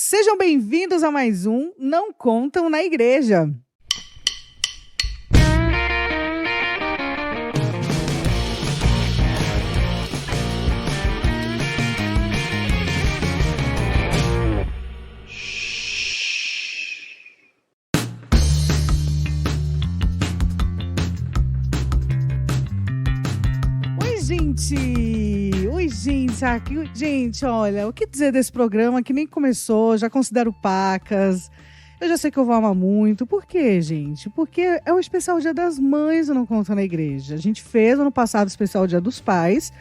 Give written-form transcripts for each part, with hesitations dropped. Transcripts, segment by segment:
Sejam bem-vindos a mais um Não Contam na Igreja. Gente, olha, o que dizer desse programa que nem começou, já considero pacas, eu já sei que eu vou amar muito. Por quê, gente? Porque é o especial Dia das Mães, eu Não Conto na Igreja. A gente fez ano passado o especial Dia dos Pais,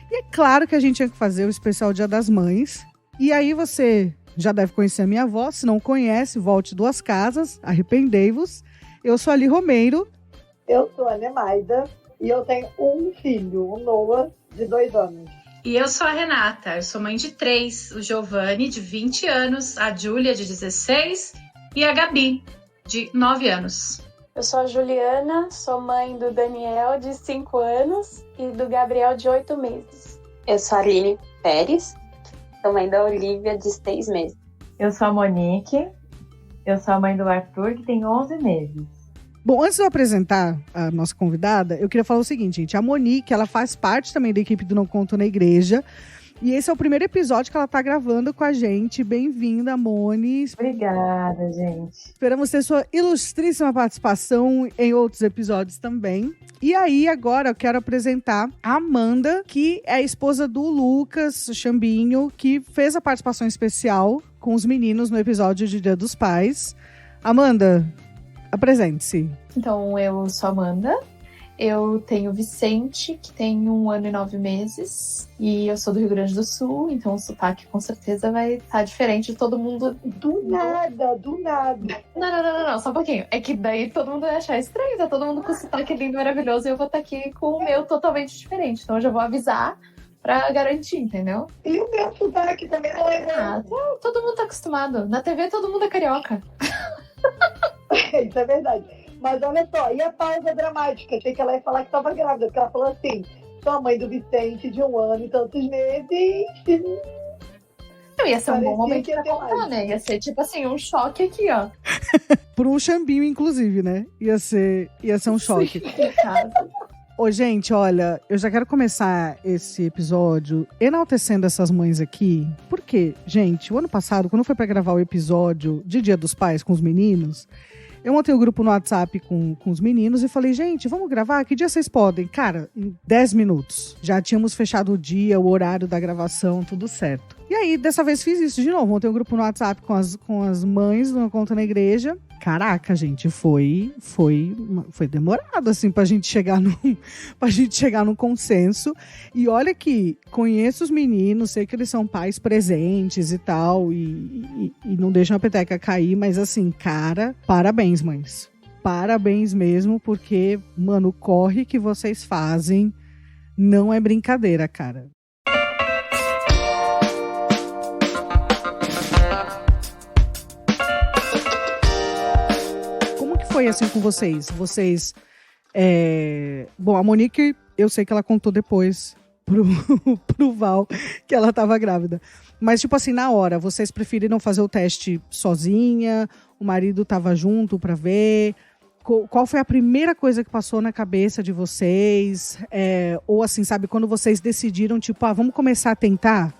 e é claro que a gente tinha que fazer o especial Dia das Mães. E aí você já deve conhecer a minha voz, se não conhece, volte duas casas, arrependei-vos. Eu sou a Ali Romeiro. Eu sou a Nemaida e eu tenho um filho, o Noah, de 2 anos. E eu sou a Renata, eu sou mãe de 3, o Giovanni, de 20 anos, a Júlia, de 16, e a Gabi, de 9 anos. Eu sou a Juliana, sou mãe do Daniel, de 5 anos, e do Gabriel, de 8 meses. Eu sou a Aline Pérez, sou mãe da Olivia, de 6 meses. Eu sou a Monique, eu sou a mãe do Arthur, que tem 11 meses. Bom, antes de eu apresentar a nossa convidada, eu queria falar o seguinte, gente. A Monique, ela faz parte também da equipe do Não Conto na Igreja. E esse é o primeiro episódio que ela tá gravando com a gente. Bem-vinda, Moni. Obrigada, gente. Esperamos ter sua ilustríssima participação em outros episódios também. E aí, agora, eu quero apresentar a Amanda, que é a esposa do Lucas Chambinho, que fez a participação especial com os meninos no episódio de Dia dos Pais. Amanda, apresente-se. Então, eu sou a Amanda, eu tenho o Vicente, que tem 1 ano e 9 meses, e eu sou do Rio Grande do Sul, então o sotaque com certeza vai estar diferente de todo mundo. Do nada. Não, só um pouquinho. É que daí todo mundo vai achar estranho, tá todo mundo com sotaque lindo, maravilhoso, e eu vou estar aqui com o meu totalmente diferente. Então eu já vou avisar pra garantir, entendeu? E o meu sotaque também não é nada. Todo mundo tá acostumado. Na TV todo mundo é carioca. Isso é verdade. Mas olha só, e a pausa dramática? Achei que ela ia falar que estava grávida, porque ela falou assim: sou a mãe do Vicente, de 1 ano e tantos meses. Não, ia ser um bom momento Parecia que pra ia ter contar, mais. né? Ia ser tipo assim, um choque aqui, ó. Por um chambinho, inclusive, né? Ia ser um choque. Em casa. Ô, gente, olha, eu já quero começar esse episódio enaltecendo essas mães aqui. Porque, gente, o ano passado, quando foi pra gravar o episódio de Dia dos Pais com os meninos, eu montei um grupo no WhatsApp com os meninos e falei, gente, vamos gravar? Que dia vocês podem? Cara, em 10 minutos. Já tínhamos fechado o dia, o horário da gravação, tudo certo. E aí, dessa vez fiz isso de novo. Montei um grupo no WhatsApp com as mães do Não Conta na Igreja. Caraca, gente, foi demorado, assim, pra gente chegar num consenso. E olha que conheço os meninos, sei que eles são pais presentes e tal, e não deixam a peteca cair, mas assim, cara, parabéns, mães. Parabéns mesmo, porque, mano, o corre que vocês fazem não é brincadeira, cara. Foi assim com vocês? Bom, a Monique, eu sei que ela contou depois pro Val que ela tava grávida. Mas, tipo assim, na hora, vocês preferiram fazer o teste sozinha? O marido tava junto pra ver? Qual foi a primeira coisa que passou na cabeça de vocês? Ou assim, sabe, quando vocês decidiram, tipo, vamos começar a tentar?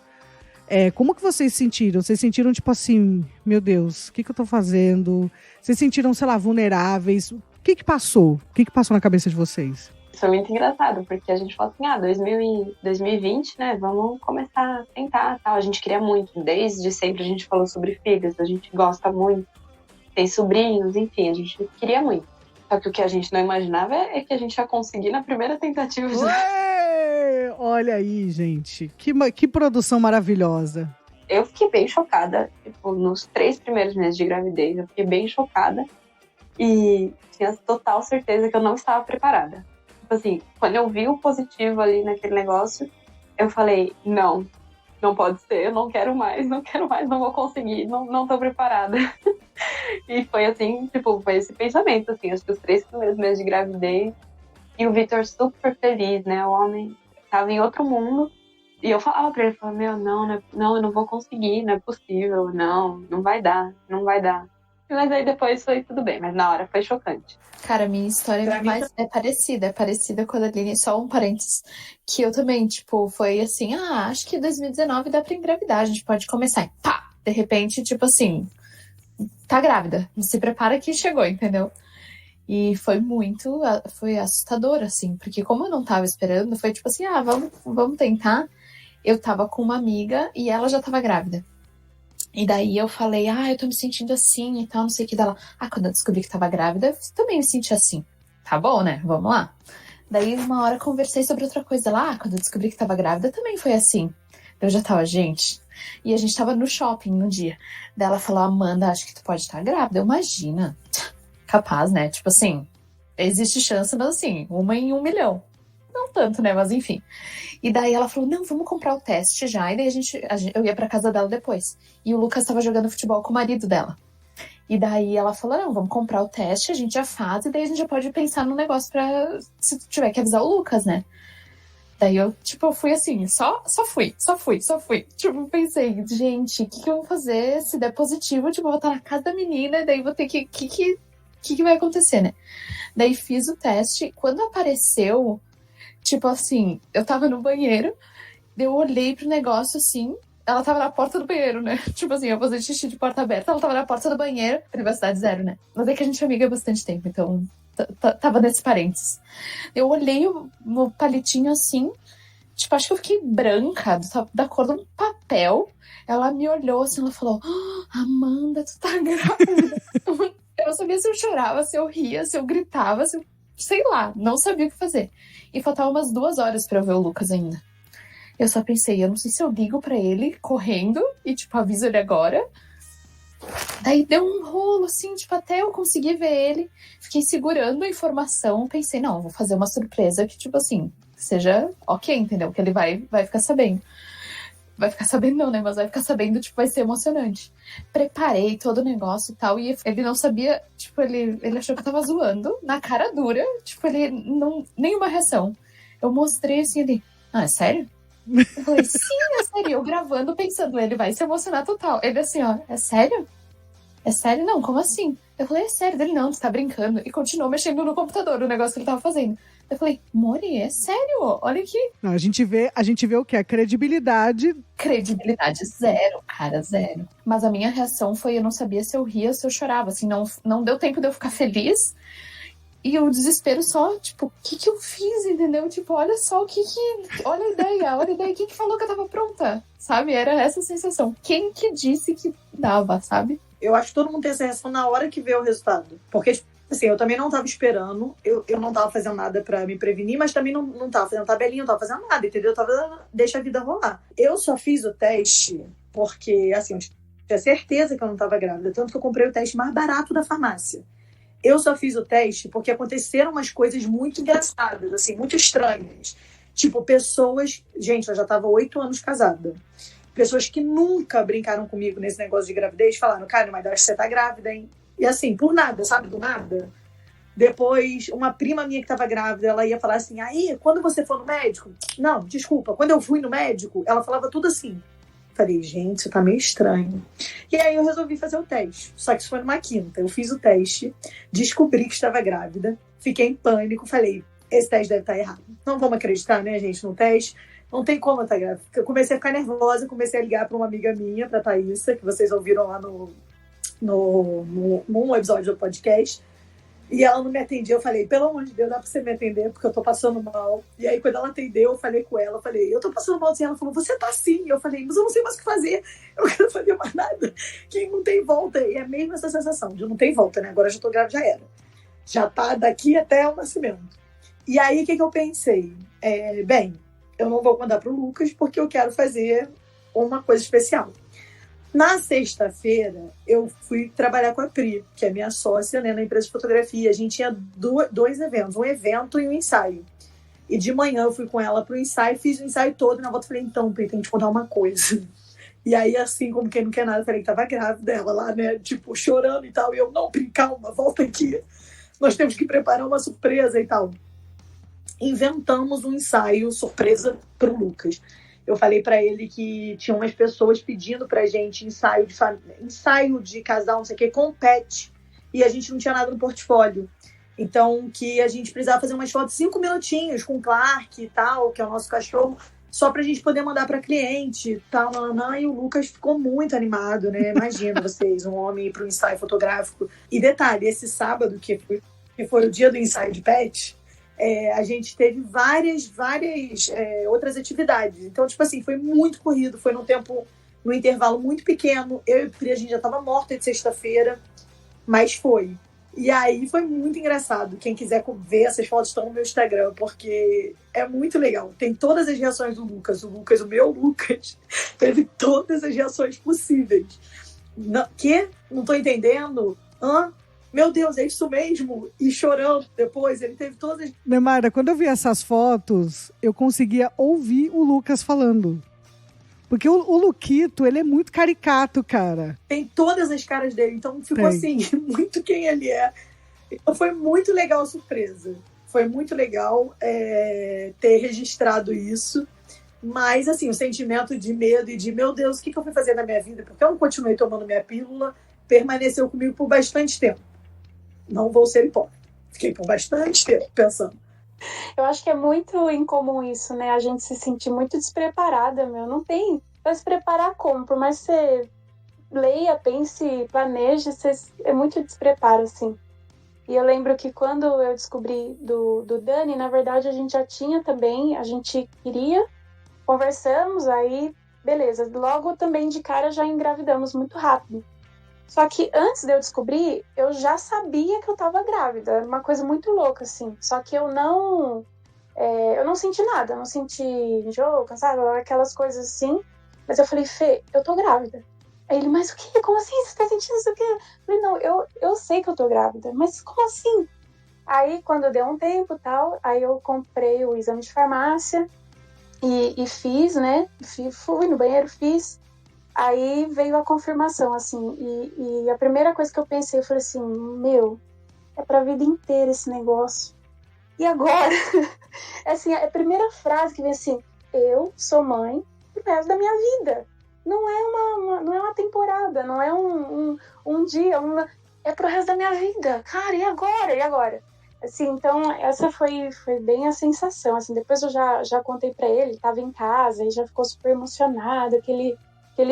Como que vocês sentiram? Vocês sentiram, tipo assim, meu Deus, o que eu tô fazendo? Vocês sentiram, sei lá, vulneráveis? O que passou? O que passou na cabeça de vocês? Foi muito engraçado, porque a gente falou assim, 2020, né, vamos começar a tentar, tal. A gente queria muito, desde sempre a gente falou sobre filhos, a gente gosta muito, tem sobrinhos, enfim, a gente queria muito. Só que o que a gente não imaginava é que a gente ia conseguir na primeira tentativa. Olha aí, gente, que produção maravilhosa. Eu fiquei bem chocada, tipo, nos 3 primeiros meses de gravidez, eu fiquei bem chocada e tinha total certeza que eu não estava preparada. Tipo assim, quando eu vi o positivo ali naquele negócio, eu falei, não pode ser, eu não quero mais, não vou conseguir, não tô preparada. E foi assim, tipo, foi esse pensamento, assim, acho que os 3 primeiros meses de gravidez, e o Vitor super feliz, né, o homem tava em outro mundo, E eu falava pra ele, não, eu não vou conseguir, não é possível, não vai dar. Mas aí depois foi tudo bem, mas na hora foi chocante. Cara, minha história é parecida com a da Aline, só um parênteses, que eu também, tipo, foi assim, acho que 2019 dá pra engravidar, a gente pode começar, e pá, de repente, tipo assim, tá grávida, se prepara que chegou, entendeu? E foi assustador, assim, porque como eu não tava esperando, foi tipo assim, vamos tentar. Eu tava com uma amiga e ela já tava grávida. E daí eu falei, eu tô me sentindo assim e tal, não sei o que dela. Quando eu descobri que tava grávida, eu também me senti assim. Tá bom, né? Vamos lá. Daí uma hora eu conversei sobre outra coisa lá. Quando eu descobri que tava grávida, também foi assim. Eu já tava, gente. E a gente tava no shopping no dia. Daí ela falou, Amanda, acho que tu pode estar grávida. Eu imagina. Capaz, né? Tipo assim, existe chance, mas assim, 1 em 1 milhão. Não tanto, né? Mas enfim. E daí ela falou, não, vamos comprar o teste já. E daí eu ia pra casa dela depois. E o Lucas tava jogando futebol com o marido dela. E daí ela falou, não, vamos comprar o teste, a gente já faz. E daí a gente já pode pensar no negócio pra, se tiver que avisar o Lucas, né? Daí eu, eu fui assim, só fui. Tipo, pensei, gente, o que eu vou fazer se der positivo? Tipo, eu vou estar na casa da menina, e daí vou ter que... O que vai acontecer, né? Daí fiz o teste. Quando apareceu... Tipo assim, eu tava no banheiro, eu olhei pro negócio assim, ela tava na porta do banheiro, né? Tipo assim, eu fazia xixi de porta aberta, ela tava na porta do banheiro, privacidade zero, né? Mas é que a gente é amiga há bastante tempo, então tava nesse parênteses. Eu olhei o palitinho assim, tipo, acho que eu fiquei branca, da cor de um papel. Ela me olhou assim, ela falou, Amanda, tu tá grávida. Eu não sabia se eu chorava, se eu ria, se eu gritava, sei lá, não sabia o que fazer. E faltava umas 2 horas pra eu ver o Lucas ainda. Eu só pensei, eu não sei se eu ligo pra ele correndo e, tipo, aviso ele agora. Daí deu um rolo, assim, tipo, até eu conseguir ver ele. Fiquei segurando a informação. Pensei, não, vou fazer uma surpresa que, tipo assim, seja ok, entendeu? Que ele vai ficar sabendo. Vai ficar sabendo não, né? Mas vai ficar sabendo, tipo, vai ser emocionante. Preparei todo o negócio e tal, e ele não sabia, tipo, ele achou que eu tava zoando, na cara dura, tipo, ele não, nenhuma reação. Eu mostrei assim, ele, é sério? Eu falei, sim, é sério. Eu gravando, pensando, ele vai se emocionar total. Ele assim, é sério? É sério? Não, como assim? Eu falei, é sério. Ele, não, tu tá brincando. E continuou mexendo no computador, o negócio que ele tava fazendo. Eu falei, Mori, é sério? Olha aqui. Não, a gente vê o quê? A credibilidade. Credibilidade zero, cara, zero. Mas a minha reação foi, eu não sabia se eu ria ou se eu chorava. Assim, não deu tempo de eu ficar feliz. E o desespero só, tipo, o que eu fiz, entendeu? Tipo, olha só, olha a ideia, quem que falou que eu tava pronta? Sabe? Era essa sensação. Quem que disse que dava, sabe? Eu acho que todo mundo tem essa reação na hora que vê o resultado. Porque, assim, eu também não tava esperando, eu não tava fazendo nada pra me prevenir, mas também não tava fazendo tabelinha, não tava fazendo nada, entendeu? Eu tava, deixa a vida rolar. Eu só fiz o teste porque, assim, eu tinha certeza que eu não tava grávida, tanto que eu comprei o teste mais barato da farmácia. Eu só fiz o teste porque aconteceram umas coisas muito engraçadas, assim, muito estranhas. Tipo, pessoas... Gente, eu já tava 8 anos casada. Pessoas que nunca brincaram comigo nesse negócio de gravidez falaram, cara, mas acho que você tá grávida, hein? E assim, por nada, sabe? Do nada. Depois, uma prima minha que tava grávida, ela ia falar assim, aí, quando você for no médico... Não, desculpa, quando eu fui no médico, ela falava tudo assim. Falei, gente, isso tá meio estranho. E aí eu resolvi fazer o teste. Só que isso foi numa quinta. Eu fiz o teste, descobri que estava grávida, fiquei em pânico, falei, esse teste deve estar errado. Não vamos acreditar, né, gente, no teste. Não tem como eu estar grávida. Eu comecei a ficar nervosa, comecei a ligar para uma amiga minha, para Thaísa, que vocês ouviram lá num episódio do podcast. E ela não me atendia, eu falei, pelo amor de Deus, dá pra você me atender, porque eu tô passando mal. E aí, quando ela atendeu, eu falei com ela, eu falei, eu tô passando mal, assim. Ela falou, você tá sim. Eu falei, mas eu não sei mais o que fazer, eu não quero fazer mais nada, que não tem volta. E é mesmo essa sensação de não tem volta, né? Agora eu já tô grávida, já era. Já tá daqui até o nascimento. E aí, o que eu pensei? Bem, eu não vou mandar pro Lucas, porque eu quero fazer uma coisa especial. Na sexta-feira, eu fui trabalhar com a Pri, que é minha sócia, né, na empresa de fotografia. A gente tinha 2 eventos, um evento e um ensaio. E de manhã eu fui com ela pro ensaio, fiz o ensaio todo, e na volta falei, então, Pri, tem que te contar uma coisa. E aí, assim, como quem não quer nada, eu falei que tava grávida, ela lá, né, tipo, chorando e tal. E eu, não, Pri, calma, volta aqui. Nós temos que preparar uma surpresa e tal. Inventamos um ensaio surpresa pro Lucas. eu falei pra ele que tinha umas pessoas pedindo pra gente ensaio de casal, não sei o que, com pet, e a gente não tinha nada no portfólio. Então, que a gente precisava fazer umas fotos 5 minutinhos com o Clark e tal, que é o nosso cachorro, só pra gente poder mandar pra cliente e tal, e o Lucas ficou muito animado, né? Imagina vocês, um homem ir pro ensaio fotográfico. E detalhe, esse sábado, que foi o dia do ensaio de pet, a gente teve várias outras atividades. Então, tipo assim, foi muito corrido, foi num intervalo muito pequeno. Eu e o Pri, a gente já tava morta de sexta-feira, mas foi. E aí foi muito engraçado. Quem quiser ver essas fotos estão no meu Instagram, porque é muito legal. Tem todas as reações do Lucas. O meu Lucas, teve todas as reações possíveis. Não tô entendendo? Meu Deus, é isso mesmo? E chorando depois, ele teve todas as... Neymar, quando eu vi essas fotos, eu conseguia ouvir o Lucas falando. Porque o Luquito, ele é muito caricato, cara. Tem todas as caras dele, então ficou assim, muito quem ele é. Então foi muito legal a surpresa. Foi muito legal ter registrado isso. Mas, assim, o sentimento de medo e de, meu Deus, o que eu fui fazer na minha vida? Porque eu não continuei tomando minha pílula, permaneceu comigo por bastante tempo. Não vou ser hipócrita. Fiquei por bastante tempo pensando. Eu acho que é muito incomum isso, né? A gente se sentir muito despreparada, não tem. Vai se preparar como? Por mais que você leia, pense, planeje, é muito despreparo, assim. E eu lembro que quando eu descobri do Dani, na verdade a gente já tinha também, a gente queria, conversamos, aí beleza. Logo também de cara já engravidamos muito rápido. Só que antes de eu descobrir, eu já sabia que eu tava grávida. Era uma coisa muito louca, assim. Só que eu não senti nada. Eu não senti enjoo, cansado, aquelas coisas assim. Mas eu falei, Fê, eu tô grávida. Aí ele, mas o quê? Como assim? Você tá sentindo isso aqui? Eu falei, não, eu sei que eu tô grávida. Mas como assim? Aí, quando deu um tempo e tal, aí eu comprei o exame de farmácia e fiz, né? Fui no banheiro, fiz. Aí veio a confirmação, assim, e a primeira coisa que eu pensei, eu falei assim, é pra vida inteira esse negócio. E agora? Assim, a primeira frase que veio assim, eu sou mãe pro resto da minha vida. Não é uma temporada, não é um dia, é pro resto da minha vida. Cara, e agora? E agora? Assim, então, essa foi bem a sensação, assim, depois eu já contei pra ele tava em casa, e já ficou super emocionado, aquele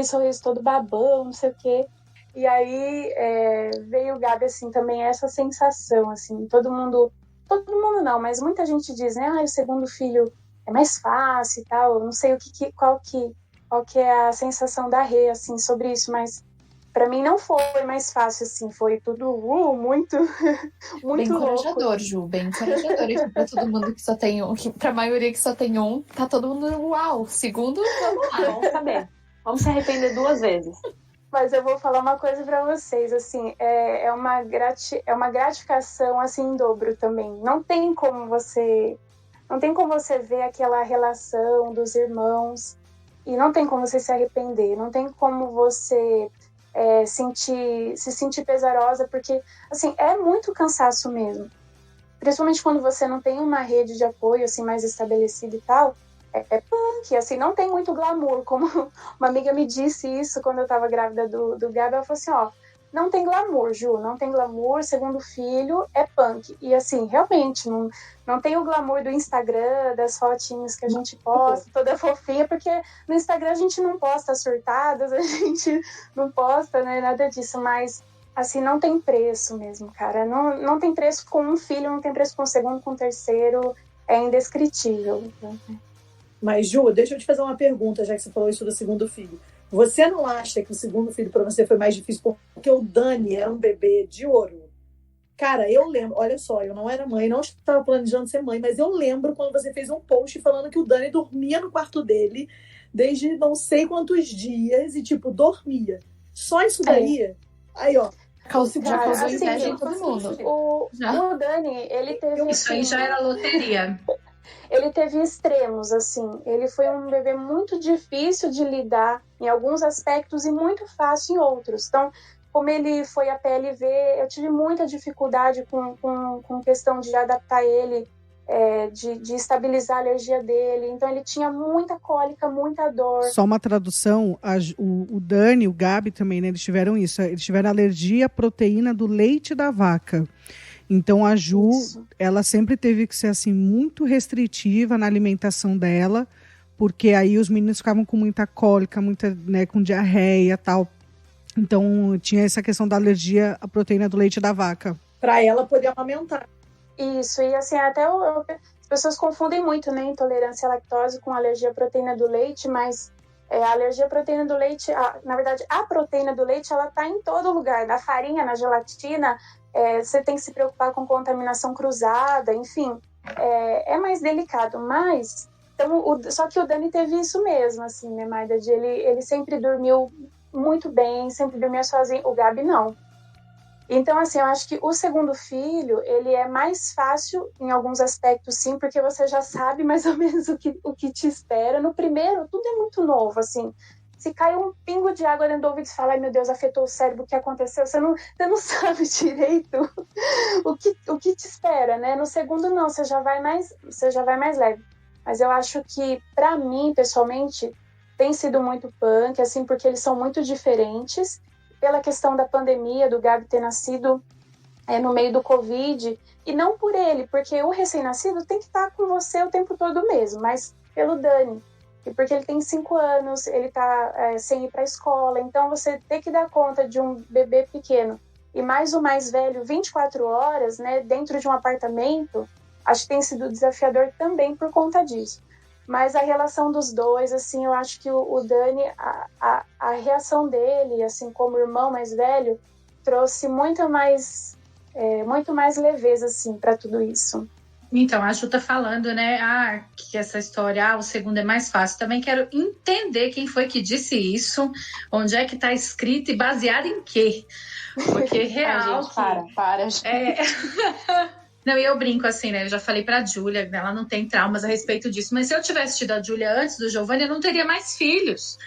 sorriso todo babão, não sei o quê. E aí veio o Gabi, assim, também essa sensação, assim, todo mundo não, mas muita gente diz, né, o segundo filho é mais fácil e tal, eu não sei qual que é a sensação da Rê, assim, sobre isso, mas pra mim não foi mais fácil, assim, foi tudo muito bem louco. Encorajador, Ju, bem encorajador. E pra todo mundo que só tem um, pra maioria que só tem um, tá todo mundo uau. Segundo, vamos lá. Vamos saber. Vamos se arrepender 2 vezes. Mas eu vou falar uma coisa pra vocês, assim, é uma gratificação, assim, em dobro também. Não tem como você ver aquela relação dos irmãos e não tem como você se arrepender, não tem como você se sentir pesarosa, porque, assim, é muito cansaço mesmo. Principalmente quando você não tem uma rede de apoio, assim, mais estabelecida e tal, é punk, assim, não tem muito glamour, como uma amiga me disse isso quando eu tava grávida do Gabi, ela falou assim, não tem glamour, Ju, não tem glamour, segundo filho é punk, e assim, realmente, não tem o glamour do Instagram, das fotinhas que a gente posta, toda fofinha, porque no Instagram a gente não posta surtadas, a gente não posta, né, nada disso, mas assim, não tem preço mesmo, cara, não tem preço com um filho, não tem preço com o segundo, com o terceiro, é indescritível, né? Mas, Ju, deixa eu te fazer uma pergunta, já que você falou isso do segundo filho. Você não acha que o segundo filho para você foi mais difícil porque o Dani era um bebê de ouro? Cara, eu lembro, olha só, eu não era mãe, não estava planejando ser mãe, mas eu lembro quando você fez um post falando que o Dani dormia no quarto dele desde não sei quantos dias e, tipo, dormia. Só isso daí? Aí, ó. Já causou inveja em todo mundo. O Dani, ele teve... Isso aí já era loteria. Ele teve extremos, assim. Ele foi um bebê muito difícil de lidar em alguns aspectos e muito fácil em outros. Então, como ele foi a PLV, eu tive muita dificuldade com questão de adaptar ele de estabilizar a alergia dele. Então ele tinha muita cólica, muita dor. Só uma tradução, o Dani, o Gabi também, né, eles tiveram isso, eles tiveram alergia à proteína do leite da vaca. Então a Ju, ela sempre teve que ser assim muito restritiva na alimentação dela, porque aí os meninos ficavam com muita cólica, muita, né, com diarreia e tal. Então tinha essa questão da alergia à proteína do leite da vaca. Para ela poder amamentar. Isso, e assim, até as pessoas confundem muito, né, intolerância à lactose com alergia à proteína do leite, mas a alergia à proteína do leite, na verdade, a proteína do leite, ela tá em todo lugar, na farinha, na gelatina, você tem que se preocupar com contaminação cruzada, enfim, é mais delicado, mas, então, só que o Dani teve isso mesmo, assim, né, Maida, ele sempre dormiu muito bem, sempre dormia sozinho, o Gabi não. Então, assim, eu acho que o segundo filho, ele é mais fácil em alguns aspectos, sim, porque você já sabe mais ou menos o que te espera. No primeiro, tudo é muito novo, assim. Se cai um pingo de água dentro do ouvido e fala, ai meu Deus, afetou o cérebro, o que aconteceu? Você não sabe direito o que te espera, né? No segundo, não, você já vai mais leve. Mas eu acho que, pra mim, pessoalmente, tem sido muito punk, assim, porque eles são muito diferentes. Pela questão da pandemia, do Gabi ter nascido no meio do Covid, e não por ele, porque o recém-nascido tem que estar com você o tempo todo mesmo, mas pelo Dani, e porque ele tem 5 anos, ele está sem ir para a escola, então você ter que dar conta de um bebê pequeno, e mais o mais velho, 24 horas, né, dentro de um apartamento, acho que tem sido desafiador também por conta disso. Mas a relação dos dois, assim, eu acho que o Dani, a reação dele, assim, como irmão mais velho, trouxe muito mais leveza, assim, para tudo isso. Então, a Ju tá falando, né, que essa história, o segundo é mais fácil. Também quero entender quem foi que disse isso, onde é que tá escrito e baseado em quê? Porque real... gente, para. Não, e eu brinco assim, né? Eu já falei pra Júlia, ela não tem traumas a respeito disso, mas se eu tivesse tido a Júlia antes do Giovanni, eu não teria mais filhos.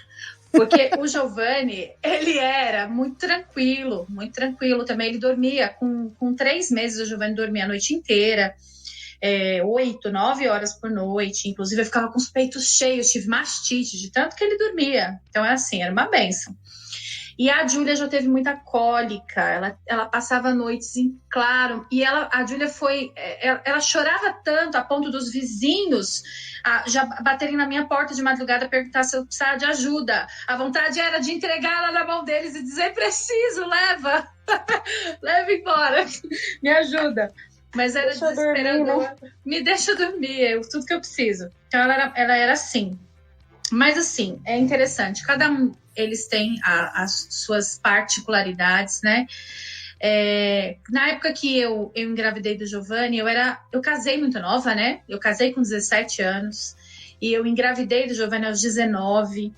Porque o Giovanni, ele era muito tranquilo também. Ele dormia com 3 meses, o Giovanni dormia a noite inteira, 8, 9 horas por noite. Inclusive, eu ficava com os peitos cheios, tive mastite, de tanto que ele dormia. Então, é assim, era uma bênção. E a Júlia já teve muita cólica, ela passava noites em claro, e a Júlia ela chorava tanto a ponto dos vizinhos já baterem na minha porta de madrugada, perguntar se eu precisava de ajuda. A vontade era de entregar ela na mão deles e dizer, preciso, leva, leva embora, me ajuda. Mas era desesperador, me deixa dormir, tudo que eu preciso. Então ela era assim. Mas assim, é interessante, cada um, eles têm as suas particularidades, né? Na época que eu engravidei do Giovanni, eu casei muito nova, né? Eu casei com 17 anos e eu engravidei do Giovanni aos 19.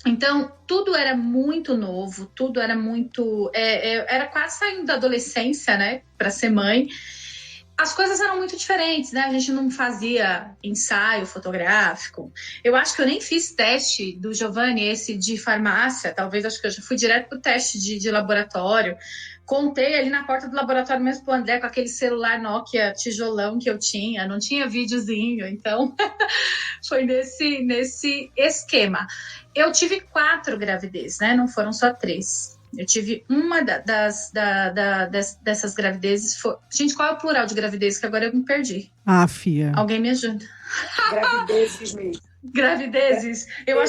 Então, tudo era muito novo, tudo era muito... era quase saindo da adolescência, né? Para ser mãe. As coisas eram muito diferentes, né? A gente não fazia ensaio fotográfico. Eu acho que eu nem fiz teste do Giovanni, esse de farmácia. Talvez, acho que eu já fui direto pro teste de laboratório. Contei ali na porta do laboratório mesmo pro André, com aquele celular Nokia tijolão que eu tinha. Não tinha videozinho, então foi nesse esquema. Eu tive 4 gravidezes, né? Não foram só 3. Eu tive uma dessas gravidezes. Gente, qual é o plural de gravidez? Que agora eu me perdi. Fia. Alguém me ajuda. Gravidezes mesmo. Gravidezes. Eu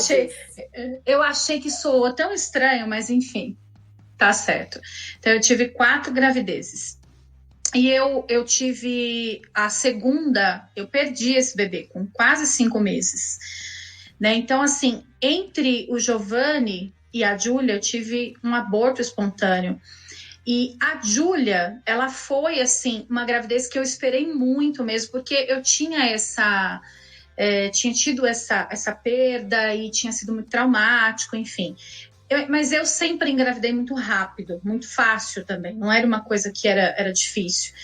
achei que soou tão estranho, mas enfim, tá certo. Então eu tive 4 gravidezes. E eu tive a segunda, eu perdi esse bebê com quase 5 meses. Né? Então, assim, entre o Giovanni e a Júlia, eu tive um aborto espontâneo. E a Júlia, ela foi, assim, uma gravidez que eu esperei muito mesmo, porque eu tinha tinha tido essa perda e tinha sido muito traumático, enfim. Mas eu sempre engravidei muito rápido, muito fácil também. Não era uma coisa que era difícil.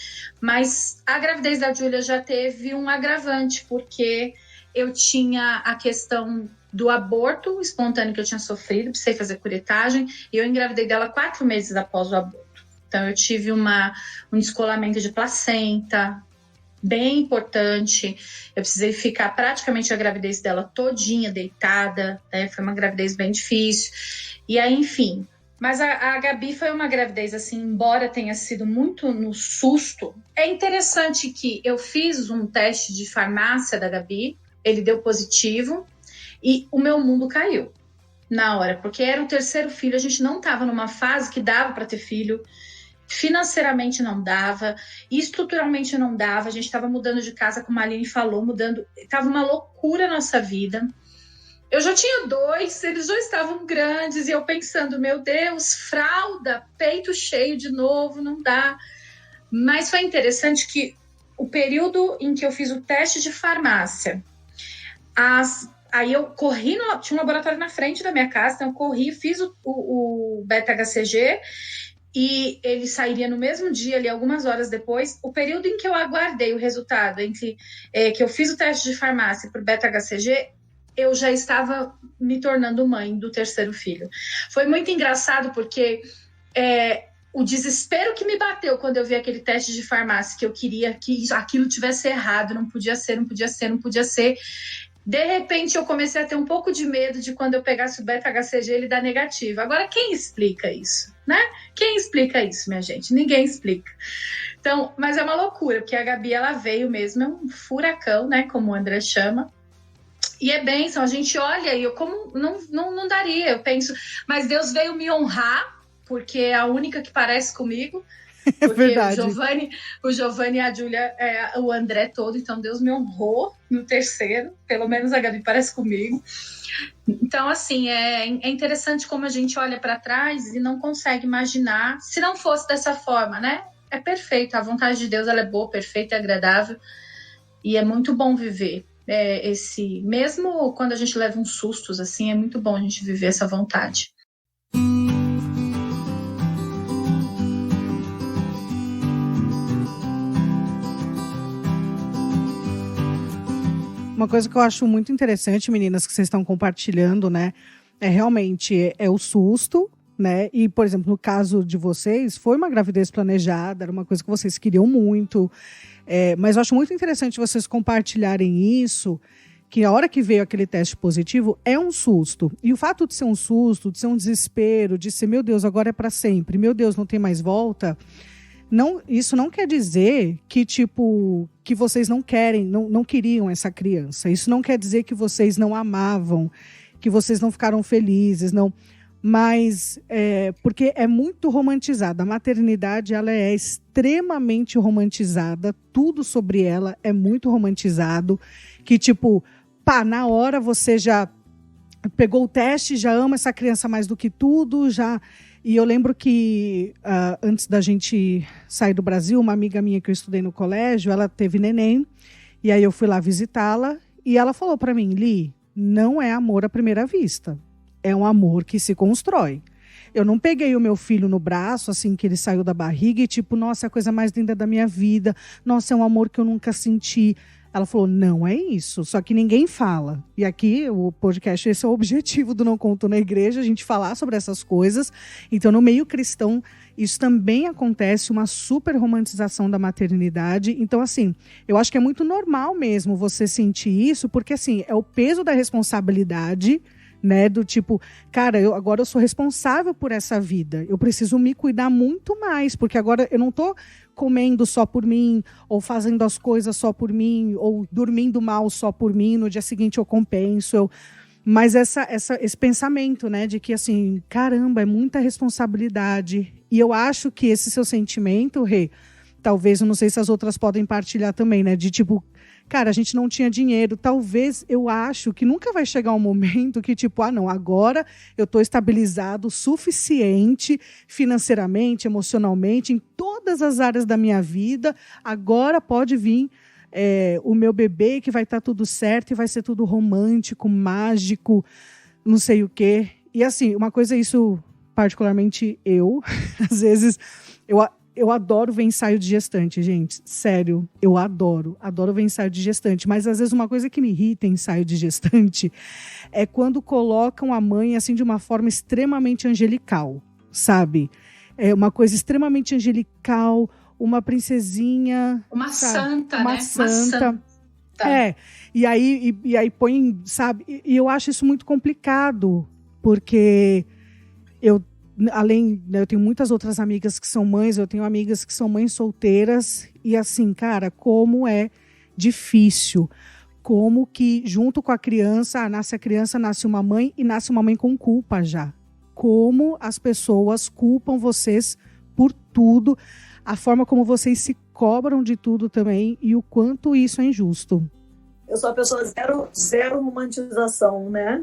Mas a gravidez da Júlia já teve um agravante, porque eu tinha a questão do aborto espontâneo que eu tinha sofrido, precisei fazer curetagem, e eu engravidei dela 4 meses após o aborto. Então, eu tive um descolamento de placenta, bem importante. Eu precisei ficar praticamente a gravidez dela todinha deitada, né? Foi uma gravidez bem difícil. E aí, enfim. Mas a Gabi foi uma gravidez, assim, embora tenha sido muito no susto. É interessante que eu fiz um teste de farmácia da Gabi, ele deu positivo e o meu mundo caiu na hora, porque era o terceiro filho, a gente não estava numa fase que dava para ter filho, financeiramente não dava, estruturalmente não dava, a gente estava mudando de casa, como a Aline falou, estava uma loucura a nossa vida. Eu já tinha 2, eles já estavam grandes, e eu pensando, meu Deus, fralda, peito cheio de novo, não dá. Mas foi interessante que o período em que eu fiz o teste de farmácia, aí eu corri, tinha um laboratório na frente da minha casa, então eu corri, fiz o beta-HCG, e ele sairia no mesmo dia, ali, algumas horas depois. O período em que eu aguardei o resultado, entre que eu fiz o teste de farmácia para o beta-HCG, eu já estava me tornando mãe do terceiro filho. Foi muito engraçado, porque o desespero que me bateu quando eu vi aquele teste de farmácia, que eu queria que aquilo tivesse errado, não podia ser. De repente, eu comecei a ter um pouco de medo de quando eu pegasse o beta-HCG, ele dar negativo. Agora, quem explica isso, né? Quem explica isso, minha gente? Ninguém explica. Então, mas é uma loucura, porque a Gabi, ela veio mesmo, é um furacão, né? Como o André chama. E é bênção, a gente olha e eu como não daria, eu penso, mas Deus veio me honrar, porque é a única que parece comigo, porque verdade. o Giovanni e a Júlia, o André todo, então Deus me honrou no terceiro, pelo menos a Gabi parece comigo. Então, assim, é interessante como a gente olha para trás e não consegue imaginar, se não fosse dessa forma, né? É perfeito, a vontade de Deus, ela é boa, perfeita e agradável, e é muito bom viver. Mesmo quando a gente leva uns sustos, assim, é muito bom a gente viver essa vontade. Uma coisa que eu acho muito interessante, meninas, que vocês estão compartilhando, né? Realmente o susto, né? E, por exemplo, no caso de vocês, foi uma gravidez planejada, era uma coisa que vocês queriam muito. Mas eu acho muito interessante vocês compartilharem isso, que a hora que veio aquele teste positivo é um susto. E o fato de ser um susto, de ser um desespero, de ser, meu Deus, agora é para sempre, meu Deus, não tem mais volta, isso não quer dizer que, que vocês não queriam essa criança. Isso não quer dizer que vocês não amavam, que vocês não ficaram felizes, não. Mas porque é muito romantizada. A maternidade, ela é extremamente romantizada. Tudo sobre ela é muito romantizado. Que na hora você já pegou o teste, já ama essa criança mais do que tudo, já... E eu lembro que antes da gente sair do Brasil, uma amiga minha que eu estudei no colégio, ela teve neném, e aí eu fui lá visitá-la, e ela falou para mim, Li, não é amor à primeira vista. É um amor que se constrói. Eu não peguei o meu filho no braço, assim, que ele saiu da barriga, e nossa, é a coisa mais linda da minha vida. Nossa, é um amor que eu nunca senti. Ela falou, não é isso, só que ninguém fala. E aqui, o podcast, esse é o objetivo do Não Conto na Igreja, a gente falar sobre essas coisas. Então, no meio cristão, isso também acontece, uma super romantização da maternidade. Então, assim, eu acho que é muito normal mesmo você sentir isso, porque, assim, é o peso da responsabilidade, né, do cara, agora eu sou responsável por essa vida, eu preciso me cuidar muito mais, porque agora eu não tô comendo só por mim, ou fazendo as coisas só por mim, ou dormindo mal só por mim, no dia seguinte eu compenso, mas esse pensamento, né, de que assim, caramba, é muita responsabilidade, e eu acho que esse seu sentimento, Rê, talvez, eu não sei se as outras podem partilhar também, né, de cara, a gente não tinha dinheiro, talvez eu acho que nunca vai chegar um momento que não, agora eu estou estabilizado o suficiente financeiramente, emocionalmente, em todas as áreas da minha vida, agora pode vir o meu bebê que vai estar tudo certo e vai ser tudo romântico, mágico, não sei o quê. E assim, uma coisa, isso particularmente às vezes, eu adoro ver ensaio de gestante, gente. Sério, eu adoro ver ensaio de gestante. Mas, às vezes, uma coisa que me irrita em ensaio de gestante é quando colocam a mãe, assim, de uma forma extremamente angelical, sabe? É uma coisa extremamente angelical, uma princesinha. Uma santa, uma né? santa. E aí põe, sabe? E eu acho isso muito complicado, porque eu tenho muitas outras amigas que são mães, eu tenho amigas que são mães solteiras, e assim, cara, como é difícil. Como que, junto com a criança, nasce uma mãe e nasce uma mãe com culpa já. Como as pessoas culpam vocês por tudo, a forma como vocês se cobram de tudo também e o quanto isso é injusto. Eu sou a pessoa zero romantização, né?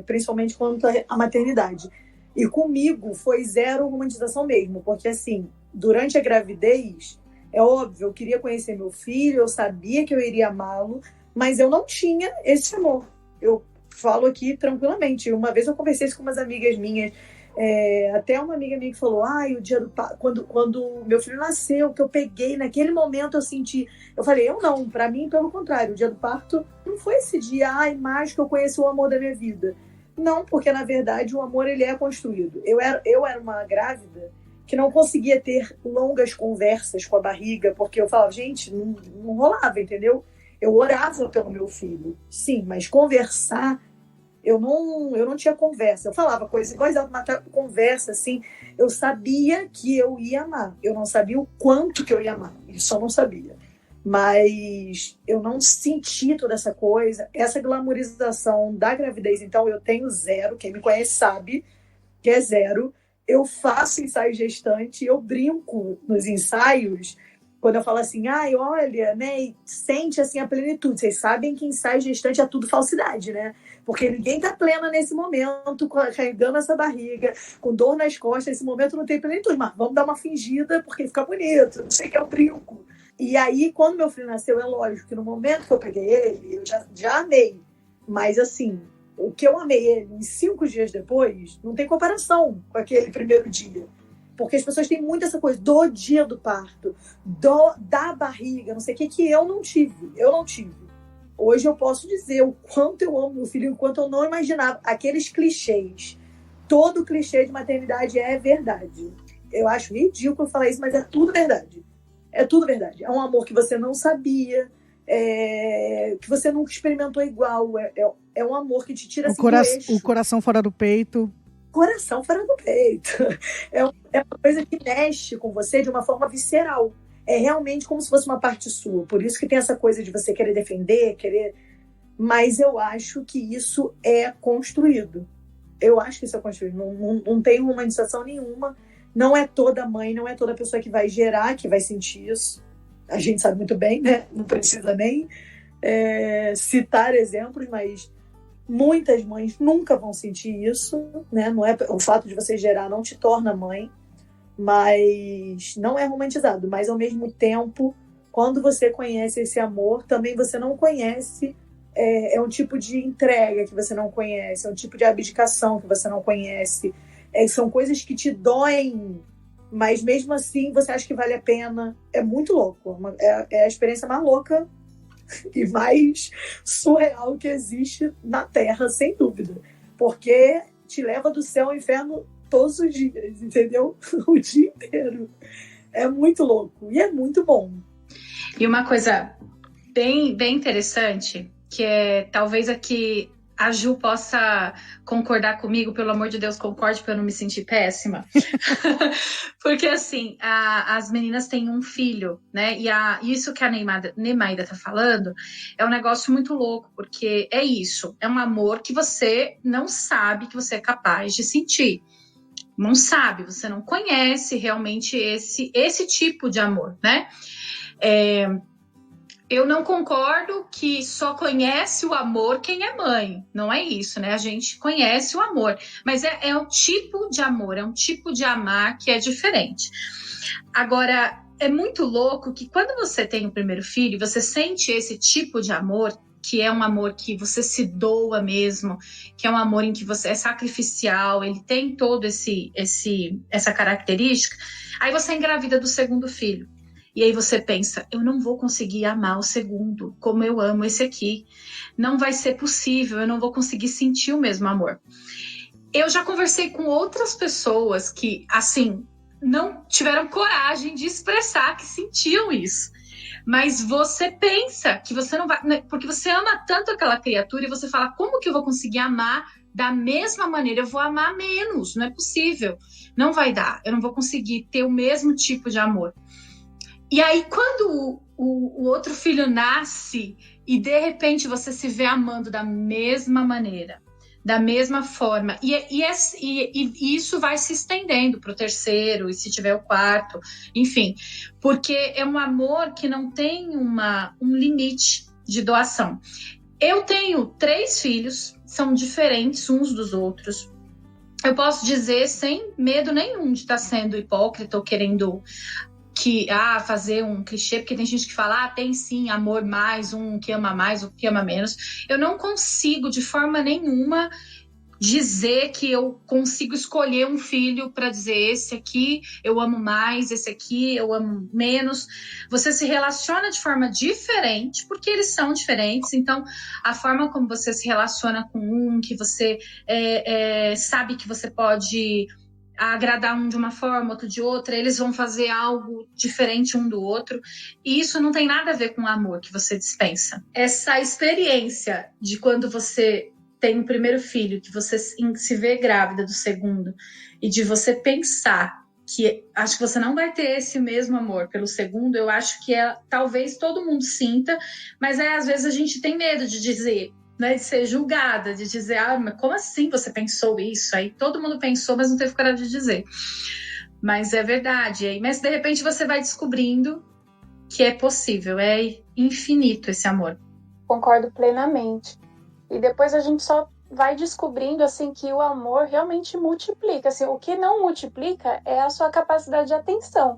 Principalmente quanto à maternidade. E comigo foi zero romantização mesmo, porque assim, durante a gravidez, é óbvio, eu queria conhecer meu filho, eu sabia que eu iria amá-lo, mas eu não tinha esse amor. Eu falo aqui tranquilamente. Uma vez eu conversei isso com umas amigas minhas, até uma amiga minha que falou, o dia do quando meu filho nasceu, que eu peguei, naquele momento eu senti, eu falei, eu não, pra mim pelo contrário, o dia do parto não foi esse dia, mágico, eu conheci o amor da minha vida. Não, porque na verdade o amor ele é construído. Eu era uma grávida que não conseguia ter longas conversas com a barriga, porque eu falava, gente, não rolava, entendeu? Eu orava pelo meu filho, sim, mas conversar, eu não tinha conversa. Eu falava coisas iguais a uma conversa, assim, eu sabia que eu ia amar. Eu não sabia o quanto que eu ia amar, isso eu não sabia. Mas eu não senti toda essa coisa, essa glamorização da gravidez. Então eu tenho zero, quem me conhece sabe que é zero. Eu faço ensaio gestante, eu brinco nos ensaios, quando eu falo assim, olha, né, e sente assim a plenitude. Vocês sabem que ensaio gestante é tudo falsidade, né? Porque ninguém tá plena nesse momento, carregando essa barriga, com dor nas costas, nesse momento não tem plenitude, mas vamos dar uma fingida porque fica bonito, não sei o que, eu brinco. E aí, quando meu filho nasceu, é lógico que no momento que eu peguei ele, eu já amei. Mas, assim, o que eu amei ele em 5 dias depois, não tem comparação com aquele primeiro dia. Porque as pessoas têm muito essa coisa do dia do parto, da barriga, não sei o que eu não tive. Hoje eu posso dizer o quanto eu amo meu filho, o quanto eu não imaginava. Aqueles clichês, todo clichê de maternidade é verdade. Eu acho ridículo falar isso, mas é tudo verdade. É tudo verdade. É um amor que você não sabia, que você nunca experimentou igual. É um amor que te tira assim, do eixo. O coração fora do peito. Coração fora do peito. É uma coisa que mexe com você de uma forma visceral. É realmente como se fosse uma parte sua. Por isso que tem essa coisa de você querer defender, Mas eu acho que isso é construído. Eu acho que isso é construído. Não tem humanização nenhuma. Não é toda mãe, não é toda pessoa que vai gerar, que vai sentir isso. A gente sabe muito bem, né? Não precisa nem citar exemplos, mas muitas mães nunca vão sentir isso, né? Não é, o fato de você gerar não te torna mãe, mas não é romantizado. Mas, ao mesmo tempo, quando você conhece esse amor, também você não conhece, é um tipo de entrega que você não conhece, é um tipo de abdicação que você não conhece. São coisas que te doem, mas mesmo assim você acha que vale a pena. É muito louco. É a experiência mais louca e mais surreal que existe na Terra, sem dúvida. Porque te leva do céu ao inferno todos os dias, entendeu? O dia inteiro. É muito louco e é muito bom. E uma coisa bem, bem interessante, que é talvez aqui a Ju possa concordar comigo, pelo amor de Deus, concorde para eu não me sentir péssima. Porque, assim, as meninas têm um filho, né? E isso que a Nemaida tá falando é um negócio muito louco, porque é isso, é um amor que você não sabe que você é capaz de sentir. Não sabe, você não conhece realmente esse tipo de amor, né? Eu não concordo que só conhece o amor quem é mãe. Não é isso, né? A gente conhece o amor. Mas é um tipo de amor, é um tipo de amar que é diferente. Agora, é muito louco que quando você tem o primeiro filho, você sente esse tipo de amor, que é um amor que você se doa mesmo, que é um amor em que você é sacrificial, ele tem todo essa característica. Aí você engravida do segundo filho. E aí você pensa, eu não vou conseguir amar o segundo como eu amo esse aqui. Não vai ser possível, eu não vou conseguir sentir o mesmo amor. Eu já conversei com outras pessoas que, assim, não tiveram coragem de expressar que sentiam isso. Mas você pensa que você não vai... Porque você ama tanto aquela criatura e você fala, como que eu vou conseguir amar da mesma maneira? Eu vou amar menos, não é possível. Não vai dar, eu não vou conseguir ter o mesmo tipo de amor. E aí, quando o outro filho nasce e, de repente, você se vê amando da mesma maneira, da mesma forma, e isso vai se estendendo para o terceiro, e se tiver o quarto, enfim, porque é um amor que não tem um limite de doação. Eu tenho 3 filhos, são diferentes uns dos outros. Eu posso dizer sem medo nenhum de estar sendo hipócrita ou querendo fazer um clichê, porque tem gente que fala, tem sim amor mais, um que ama mais, um que ama menos. Eu não consigo de forma nenhuma dizer que eu consigo escolher um filho para dizer, esse aqui eu amo mais, esse aqui eu amo menos. Você se relaciona de forma diferente, porque eles são diferentes. Então, a forma como você se relaciona com um, que você sabe que você pode agradar um de uma forma, outro de outra, eles vão fazer algo diferente um do outro, e isso não tem nada a ver com o amor que você dispensa. Essa experiência de quando você tem o primeiro filho, que você se vê grávida do segundo, e de você pensar que acho que você não vai ter esse mesmo amor pelo segundo, eu acho que talvez todo mundo sinta, mas às vezes a gente tem medo de dizer, né, de ser julgada, de dizer, mas como assim você pensou isso? Aí todo mundo pensou, mas não teve coragem de dizer. Mas é verdade. Mas de repente você vai descobrindo que é possível, é infinito esse amor. Concordo plenamente. E depois a gente só vai descobrindo assim que o amor realmente multiplica. Assim, o que não multiplica é a sua capacidade de atenção.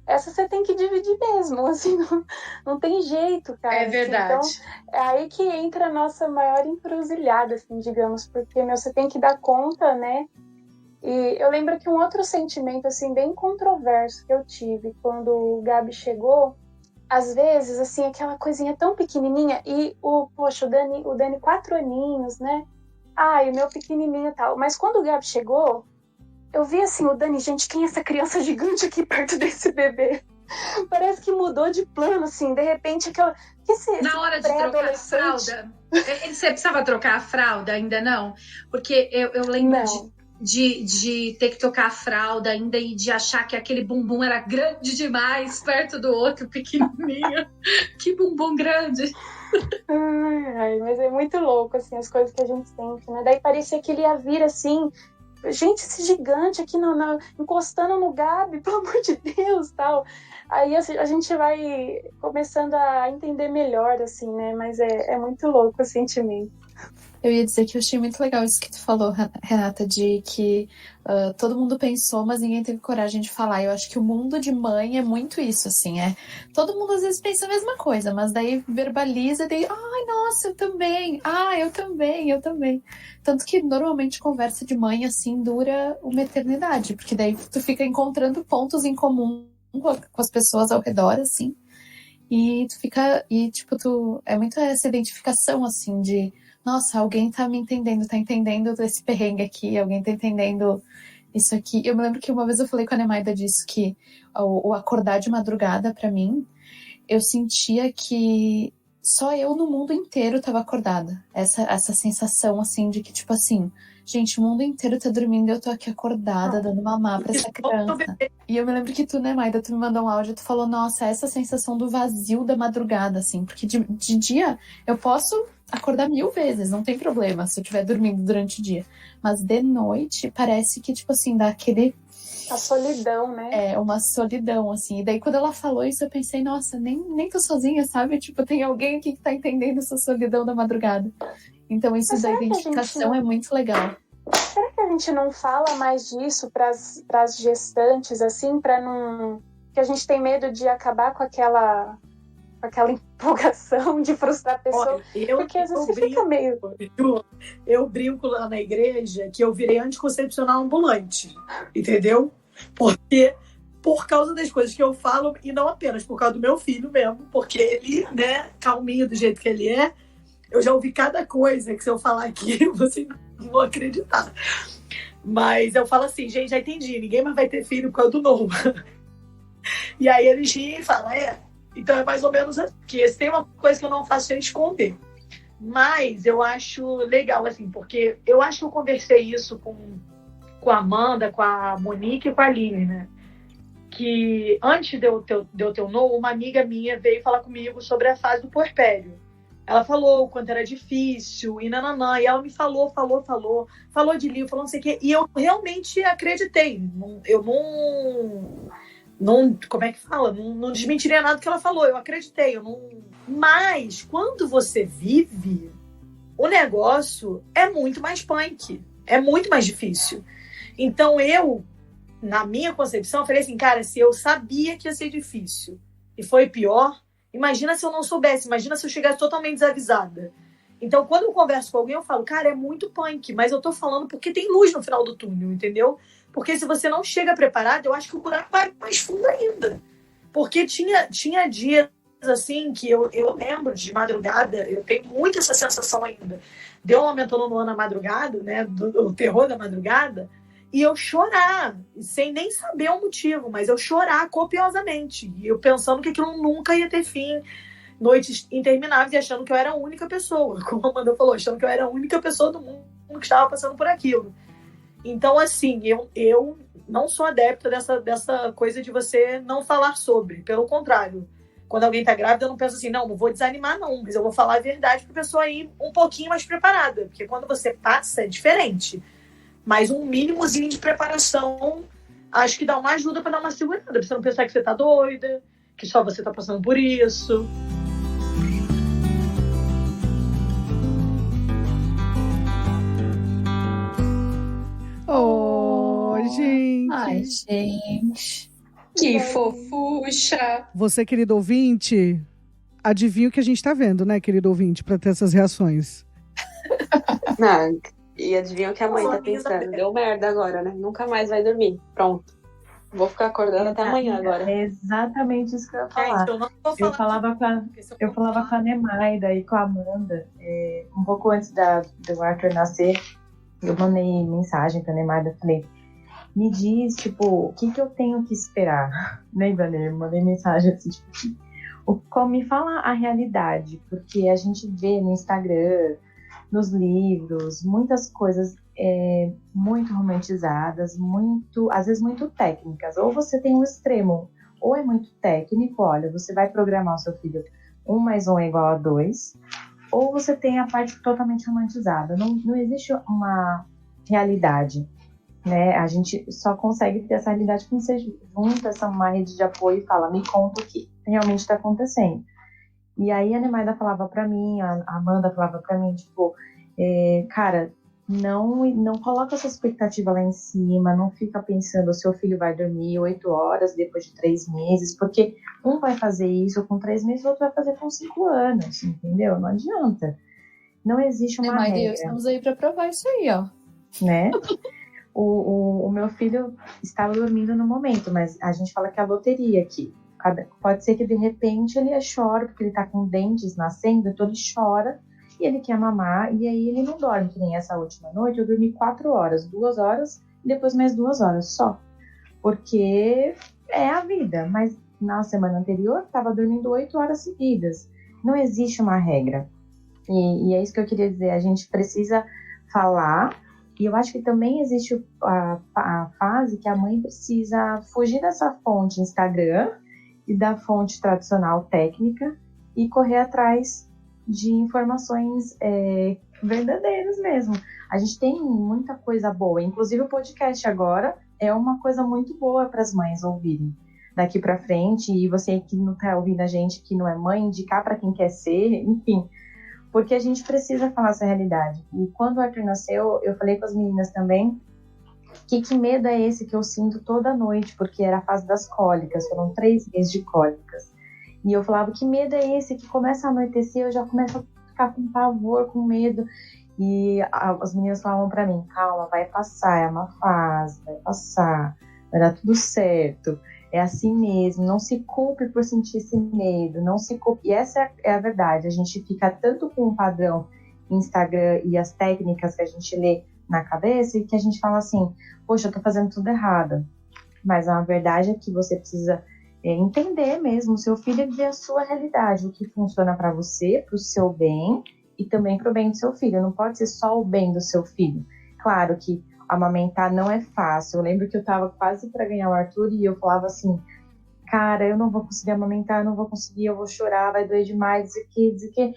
Essa você tem que dividir mesmo, assim, não tem jeito, cara. É verdade. Assim, então, é aí que entra a nossa maior encruzilhada, assim, digamos, porque, você tem que dar conta, né? E eu lembro que um outro sentimento, assim, bem controverso que eu tive quando o Gabi chegou, às vezes, assim, aquela coisinha tão pequenininha, e o Dani 4 aninhos, né? E o meu pequenininho e tal. Mas quando o Gabi chegou, eu vi assim, o Dani, gente, quem é essa criança gigante aqui perto desse bebê? Parece que mudou de plano, assim, de repente aquela... Na hora de trocar a fralda, você precisava trocar a fralda? Ainda não? Porque eu lembro de ter que trocar a fralda ainda e de achar que aquele bumbum era grande demais perto do outro pequenininho. Que bumbum grande! Mas é muito louco, assim, as coisas que a gente sente, né? Daí parecia que ele ia vir, assim... Gente, esse gigante aqui encostando no Gabi, pelo amor de Deus, tal. Aí a gente vai começando a entender melhor, assim, né? Mas é muito louco o sentimento. Eu ia dizer que eu achei muito legal isso que tu falou, Renata, de que todo mundo pensou, mas ninguém teve coragem de falar. Eu acho que o mundo de mãe é muito isso, assim, todo mundo às vezes pensa a mesma coisa, mas daí verbaliza, daí, nossa, eu também, eu também. Tanto que normalmente conversa de mãe, assim, dura uma eternidade, porque daí tu fica encontrando pontos em comum com as pessoas ao redor, assim, e tu fica, é muito essa identificação, assim, de nossa, alguém tá me entendendo, tá entendendo esse perrengue aqui, alguém tá entendendo isso aqui. Eu me lembro que uma vez eu falei com a Nemaida disso, que o acordar de madrugada, pra mim, eu sentia que só eu no mundo inteiro tava acordada. Essa sensação, assim, de que, tipo assim, gente, o mundo inteiro tá dormindo e eu tô aqui acordada, dando mamar pra essa criança. E eu me lembro que tu, Nemaida, tu me mandou um áudio, tu falou, nossa, essa sensação do vazio da madrugada, assim, porque de dia eu posso acordar 1000 vezes, não tem problema se eu estiver dormindo durante o dia. Mas de noite, parece que, tipo assim, dá aquele... A solidão, né? Uma solidão, assim. E daí, quando ela falou isso, eu pensei, nossa, nem tô sozinha, sabe? Tipo, tem alguém aqui que tá entendendo essa solidão da madrugada. Então, isso da identificação é muito legal. Será que a gente não fala mais disso pras gestantes, assim, pra não... Que a gente tem medo de acabar com aquela empolgação de frustrar a pessoa. Olha, porque às vezes você fica meio... Eu brinco lá na igreja que eu virei anticoncepcional ambulante, entendeu? Porque por causa das coisas que eu falo, e não apenas por causa do meu filho mesmo, porque ele, né, calminho do jeito que ele é, eu já ouvi cada coisa que se eu falar aqui, vocês não vão acreditar. Mas eu falo assim, gente, já entendi, ninguém mais vai ter filho por causa do novo. E aí eles riem e falam, então é mais ou menos assim, que tem uma coisa que eu não faço sem esconder. Mas eu acho legal, assim, porque eu acho que eu conversei isso com a Amanda, com a Monique e com a Aline, né? Que antes de eu ter o novo, uma amiga minha veio falar comigo sobre a fase do puerpério. Ela falou o quanto era difícil, e nananã, e ela me falou de livro, falou não sei o quê, e eu realmente acreditei. Eu não como é que fala? Não desmentiria nada que ela falou, eu acreditei. Mas, quando você vive, o negócio é muito mais punk, é muito mais difícil. Então, na minha concepção, eu falei assim, cara, se eu sabia que ia ser difícil e foi pior, imagina se eu não soubesse, imagina se eu chegasse totalmente desavisada. Então, quando eu converso com alguém, eu falo, cara, é muito punk, mas eu tô falando porque tem luz no final do túnel, entendeu? Porque se você não chega preparado, eu acho que o buraco vai mais fundo ainda. Porque tinha dias, assim, que eu lembro de madrugada, eu tenho muito essa sensação ainda. Deu um aumentando no ano na madrugada, né, do terror da madrugada, e eu chorar, sem nem saber o motivo, mas eu chorar copiosamente. E eu pensando que aquilo nunca ia ter fim. Noites intermináveis e achando que eu era a única pessoa. Como a Amanda falou, achando que eu era a única pessoa do mundo que estava passando por aquilo. Então, assim, eu não sou adepta dessa coisa de você não falar sobre. Pelo contrário, quando alguém está grávida, eu não penso assim, não vou desanimar não, mas eu vou falar a verdade para a pessoa ir um pouquinho mais preparada. Porque quando você passa, é diferente. Mas um mínimozinho de preparação, acho que dá uma ajuda para dar uma segurada. Pra você não pensar que você tá doida, que só você tá passando por isso. Oh, gente. Ai, gente. Que fofucha. Você, querido ouvinte, adivinha o que a gente tá vendo, né, querido ouvinte, para ter essas reações. Não, e adivinha o que a mãe tá pensando? Deu merda agora, né? Nunca mais vai dormir. Pronto. Vou ficar acordando até amanhã agora. É exatamente isso que eu ia falar. Gente, eu não vou Eu falar. falava com a Nemaida e com a Amanda, um pouco antes do Arthur nascer, eu mandei mensagem pra Nemaida, falei, me diz, tipo, o que eu tenho que esperar? Lembra, né? Eu mandei mensagem assim, tipo, me fala a realidade, porque a gente vê no Instagram, nos livros, muitas coisas muito romantizadas, às vezes muito técnicas. Ou você tem um extremo, ou é muito técnico, olha, você vai programar o seu filho 1 mais 1 é igual a 2, ou você tem a parte totalmente romantizada. Não existe uma realidade, né? A gente só consegue ter essa realidade quando você junta uma rede de apoio e fala, me conta o que realmente está acontecendo. E aí a Nemaida falava pra mim, a Amanda falava pra mim, tipo, cara, não coloca essa expectativa lá em cima, não fica pensando o seu filho vai dormir 8 horas depois de 3 meses, porque um vai fazer isso com 3 meses, o outro vai fazer com 5 anos, entendeu? Não adianta. Não existe uma regra. Estamos aí pra provar isso aí, ó. Né? O meu filho estava dormindo no momento, mas a gente fala que é a loteria aqui. Pode ser que de repente ele chora, porque ele tá com dentes nascendo, então ele chora e ele quer mamar, e aí ele não dorme, que nem essa última noite, eu dormi 4 horas, 2 horas, e depois mais 2 horas só. Porque é a vida, mas na semana anterior estava dormindo 8 horas seguidas. Não existe uma regra. E é isso que eu queria dizer, a gente precisa falar, e eu acho que também existe a fase que a mãe precisa fugir dessa fonte Instagram e da fonte tradicional técnica e correr atrás de informações verdadeiras mesmo. A gente tem muita coisa boa, inclusive o podcast agora é uma coisa muito boa para as mães ouvirem daqui para frente, e você que não está ouvindo a gente, que não é mãe, indicar para quem quer ser, enfim, porque a gente precisa falar essa realidade. E quando o Arthur nasceu, eu falei com as meninas também que medo é esse que eu sinto toda noite, porque era a fase das cólicas, foram 3 meses de cólicas. E eu falava, que medo é esse que começa a anoitecer, eu já começo a ficar com pavor, com medo. E as meninas falavam pra mim, calma, vai passar, é uma fase, vai passar, vai dar tudo certo. É assim mesmo, não se culpe por sentir esse medo, não se culpe. E essa é a verdade, a gente fica tanto com o padrão Instagram e as técnicas que a gente lê na cabeça e que a gente fala assim, poxa, eu tô fazendo tudo errado. Mas a verdade é que você precisa entender mesmo o seu filho e ver a sua realidade, o que funciona para você, para o seu bem e também para o bem do seu filho. Não pode ser só o bem do seu filho. Claro que amamentar não é fácil. Eu lembro que eu tava quase para ganhar o Arthur e eu falava assim, cara, eu não vou conseguir amamentar, eu não vou conseguir, eu vou chorar, vai doer demais, dizer que.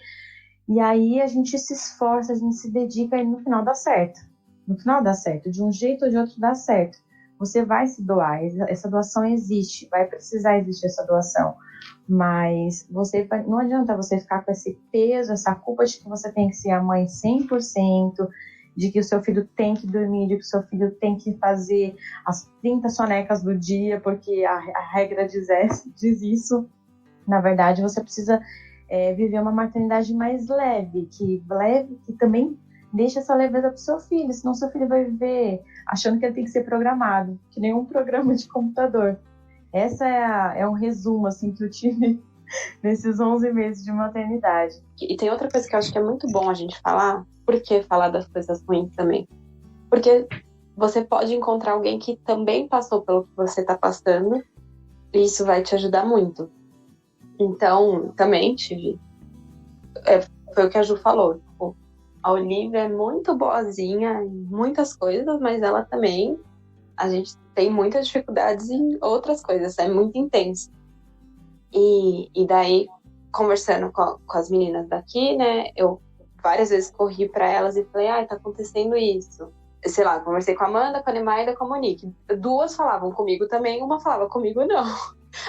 E aí a gente se esforça, a gente se dedica e no final dá certo. No final dá certo, de um jeito ou de outro dá certo. Você vai se doar, essa doação existe, vai precisar existir essa doação. Mas não adianta você ficar com esse peso, essa culpa de que você tem que ser a mãe 100%, de que o seu filho tem que dormir, de que o seu filho tem que fazer as 30 sonecas do dia, porque a regra diz isso. Na verdade, você precisa viver uma maternidade mais leve, que também deixa essa leveza para o seu filho, senão seu filho vai viver achando que ele tem que ser programado, que nem um programa de computador. Essa é um resumo assim, que eu tive nesses 11 meses de maternidade. E tem outra coisa que eu acho que é muito bom a gente falar. Por que falar das coisas ruins também? Porque você pode encontrar alguém que também passou pelo que você está passando e isso vai te ajudar muito. Então, também tive... foi o que a Ju falou. Tipo, a Olivia é muito boazinha em muitas coisas, mas ela também... A gente tem muitas dificuldades em outras coisas. É muito intenso. E daí, conversando com as meninas daqui, né? Eu várias vezes corri para elas e falei, tá acontecendo isso. Sei lá, conversei com a Amanda, com a Nemaida, com a Monique. 2 falavam comigo também, uma falava comigo não.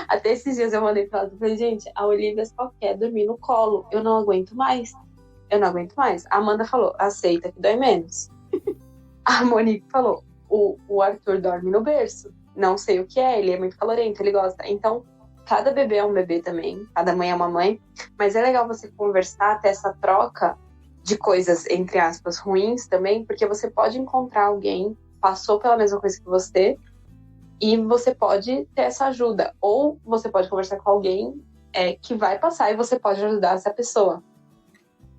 Até esses dias eu mandei pra elas e falei, gente, a Olivia só quer dormir no colo. Eu não aguento mais. A Amanda falou, aceita que dói menos. A Monique falou, o Arthur dorme no berço. Não sei o que é, ele é muito calorento, ele gosta. Então, cada bebê é um bebê também, cada mãe é uma mãe. Mas é legal você conversar, ter essa troca de coisas, entre aspas, ruins também, porque você pode encontrar alguém que passou pela mesma coisa que você e você pode ter essa ajuda. Ou você pode conversar com alguém que vai passar e você pode ajudar essa pessoa.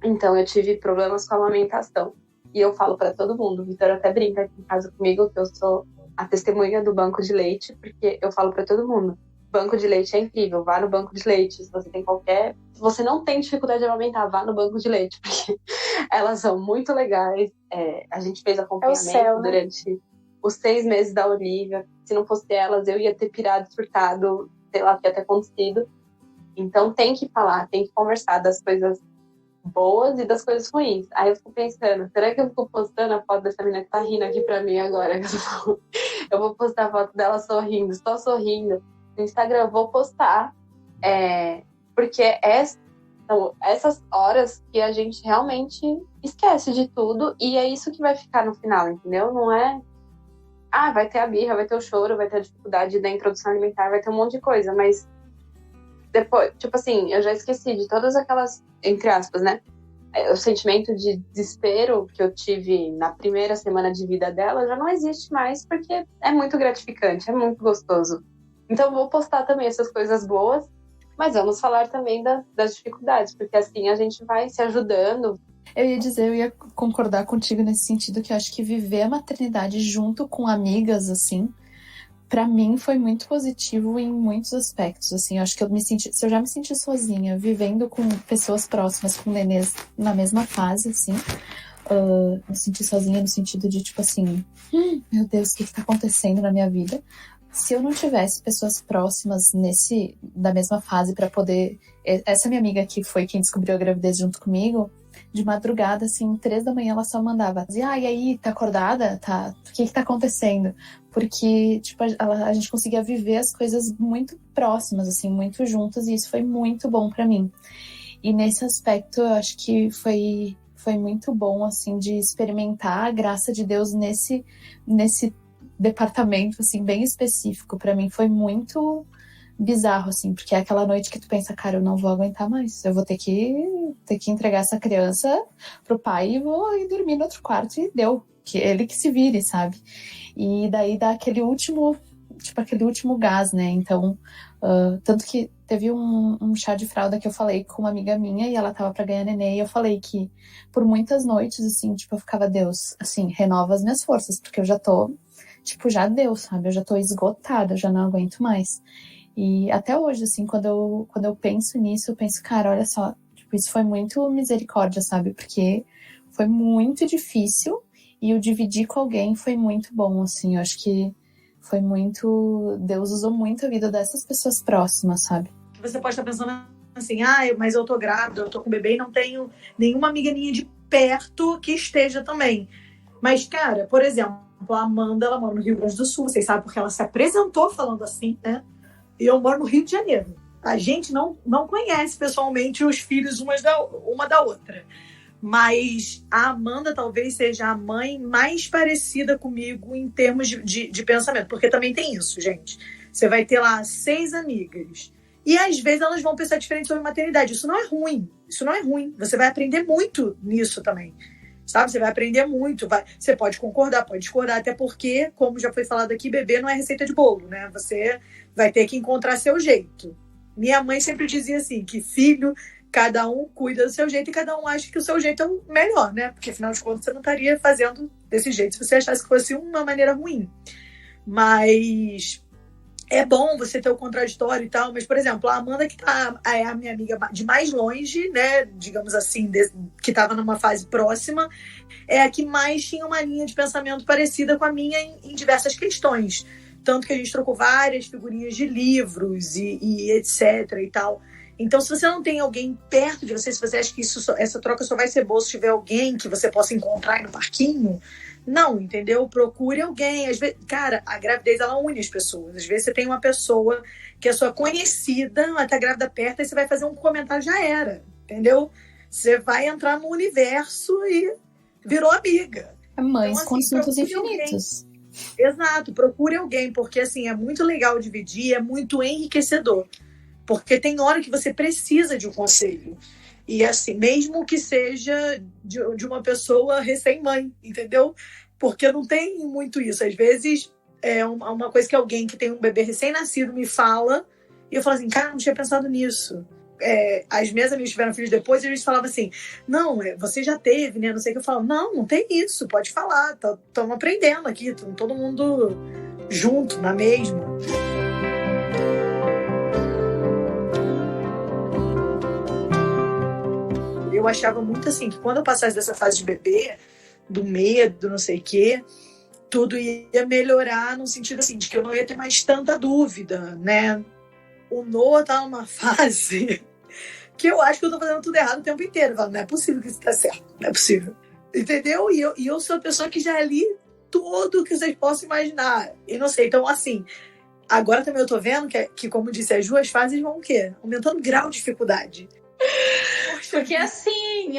Então, eu tive problemas com a amamentação. E eu falo pra todo mundo, o Vitor até brinca aqui em casa comigo, que eu sou a testemunha do banco de leite, porque eu falo pra todo mundo, banco de leite é incrível, vá no banco de leite, se você não tem dificuldade de amamentar, vá no banco de leite, porque elas são muito legais. A gente fez acompanhamento céu, né? Durante os 6 meses da Olivia. Se não fosse elas, eu ia ter pirado, surtado, sei lá o que ia ter acontecido. Então tem que falar, tem que conversar das coisas boas e das coisas ruins. Aí eu fico pensando, será que eu fico postando a foto dessa menina que tá rindo aqui pra mim agora? Eu vou postar a foto dela sorrindo, só sorrindo. No Instagram eu vou postar, porque são essas horas que a gente realmente esquece de tudo e é isso que vai ficar no final, entendeu? Não é, vai ter a birra, vai ter o choro, vai ter a dificuldade da introdução alimentar, vai ter um monte de coisa, mas depois, tipo assim, eu já esqueci de todas aquelas, entre aspas, né? O sentimento de desespero que eu tive na primeira semana de vida dela já não existe mais, porque é muito gratificante, é muito gostoso. Então, vou postar também essas coisas boas, mas vamos falar também das dificuldades, porque assim a gente vai se ajudando. Eu ia concordar contigo nesse sentido, que eu acho que viver a maternidade junto com amigas, assim, pra mim foi muito positivo em muitos aspectos, assim. Eu acho que se eu já me senti sozinha, vivendo com pessoas próximas, com nenês na mesma fase, assim, me senti sozinha no sentido de, tipo assim, meu Deus, o que tá acontecendo na minha vida? Se eu não tivesse pessoas próximas da mesma fase para poder... Essa minha amiga que foi quem descobriu a gravidez junto comigo, de madrugada, assim, 3 da manhã, ela só mandava, dizia, e aí, tá acordada? Tá? O que tá acontecendo? Porque, tipo, a gente conseguia viver as coisas muito próximas, assim, muito juntas, e isso foi muito bom para mim. E nesse aspecto, eu acho que foi muito bom, assim, de experimentar a graça de Deus nesse departamento, assim, bem específico. Para mim foi muito bizarro, assim, porque é aquela noite que tu pensa, cara, eu não vou aguentar mais, eu vou ter que entregar essa criança pro pai e vou ir dormir no outro quarto e deu, que ele que se vire, sabe? E daí dá aquele último tipo, aquele último gás, né? Então, tanto que teve um chá de fralda que eu falei com uma amiga minha e ela tava pra ganhar neném, e eu falei que por muitas noites, assim, tipo, eu ficava, Deus, assim, renova as minhas forças, porque eu já tô, tipo, já deu, sabe? Eu já tô esgotada, eu já não aguento mais. E até hoje, assim, quando eu penso nisso, eu penso, cara, olha só, tipo, isso foi muito misericórdia, sabe? Porque foi muito difícil e o dividir com alguém foi muito bom, assim, eu acho que foi muito... Deus usou muito a vida dessas pessoas próximas, sabe? Você pode estar pensando assim, mas eu tô grávida, eu tô com bebê e não tenho nenhuma amiga minha de perto que esteja também. Mas, cara, por exemplo, a Amanda, ela mora no Rio Grande do Sul, vocês sabem porque ela se apresentou falando assim, né? E eu moro no Rio de Janeiro. A gente não conhece pessoalmente os filhos uma da outra. Mas a Amanda talvez seja a mãe mais parecida comigo em termos de pensamento. Porque também tem isso, gente. Você vai ter lá 6 amigas. E às vezes elas vão pensar diferente sobre maternidade. Isso não é ruim. Isso não é ruim. Você vai aprender muito nisso também. Sabe? Você vai aprender muito. Você pode concordar, pode discordar. Até porque, como já foi falado aqui, bebê não é receita de bolo, né? Você vai ter que encontrar seu jeito. Minha mãe sempre dizia assim, que filho... Cada um cuida do seu jeito e cada um acha que o seu jeito é o melhor, né? Porque, afinal de contas, você não estaria fazendo desse jeito se você achasse que fosse uma maneira ruim. Mas é bom você ter o contraditório e tal. Mas, por exemplo, a Amanda, que é a minha amiga de mais longe, né? Digamos assim, que estava numa fase próxima, é a que mais tinha uma linha de pensamento parecida com a minha em diversas questões. Tanto que a gente trocou várias figurinhas de livros e etc e tal. Então, se você não tem alguém perto de você, se você acha que essa troca só vai ser boa se tiver alguém que você possa encontrar aí no parquinho, não, entendeu? Procure alguém. Às vezes, cara, a gravidez, ela une as pessoas. Às vezes você tem uma pessoa que é sua conhecida, ela tá grávida perto, aí você vai fazer um comentário, já era, entendeu? Você vai entrar no universo e virou amiga. Mães então, assim, com assuntos infinitos. Alguém. Exato, procure alguém, porque assim, é muito legal dividir, é muito enriquecedor. Porque tem hora que você precisa de um conselho. E assim, mesmo que seja de uma pessoa recém-mãe, entendeu? Porque não tem muito isso. Às vezes, é uma coisa que alguém que tem um bebê recém-nascido me fala, e eu falo assim, cara, não tinha pensado nisso. As minhas amigas tiveram filhos depois, e eles falavam assim, não, você já teve, né? Não sei o que. Eu falo, não tem isso, pode falar. Estamos aprendendo aqui, todo mundo junto, na mesma. Eu achava muito assim, que quando eu passasse dessa fase de bebê, do medo, não sei o quê, tudo ia melhorar no sentido assim, de que eu não ia ter mais tanta dúvida, né? O Noah tá numa fase que eu acho que eu tô fazendo tudo errado o tempo inteiro. Eu falo, não é possível que isso tá certo, não é possível. Entendeu? E eu sou a pessoa que já li tudo que vocês possam imaginar. E não sei, então assim, agora também eu tô vendo que como disse, as 2 fases vão o quê? Aumentando o grau de dificuldade. Porque assim,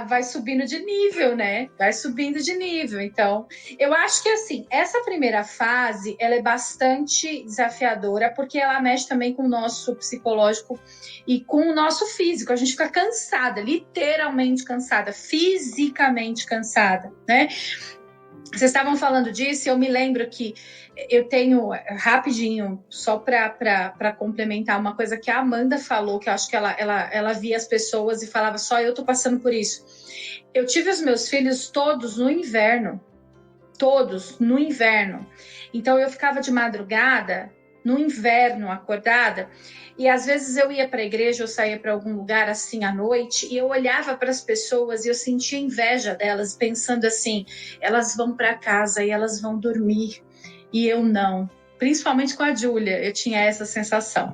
vai subindo de nível, né? Vai subindo de nível. Então, eu acho que assim, essa primeira fase, ela é bastante desafiadora, porque ela mexe também com o nosso psicológico e com o nosso físico. A gente fica cansada, literalmente cansada, fisicamente cansada, né? Vocês estavam falando disso e eu me lembro que eu tenho, rapidinho, só para complementar uma coisa que a Amanda falou, que eu acho que ela via as pessoas e falava, só eu tô passando por isso. Eu tive os meus filhos todos no inverno. Então eu ficava de madrugada, no inverno, acordada, e às vezes eu ia para a igreja, eu saía para algum lugar assim à noite, e eu olhava para as pessoas e eu sentia inveja delas, pensando assim, elas vão para casa e elas vão dormir, e eu não. Principalmente com a Júlia, eu tinha essa sensação.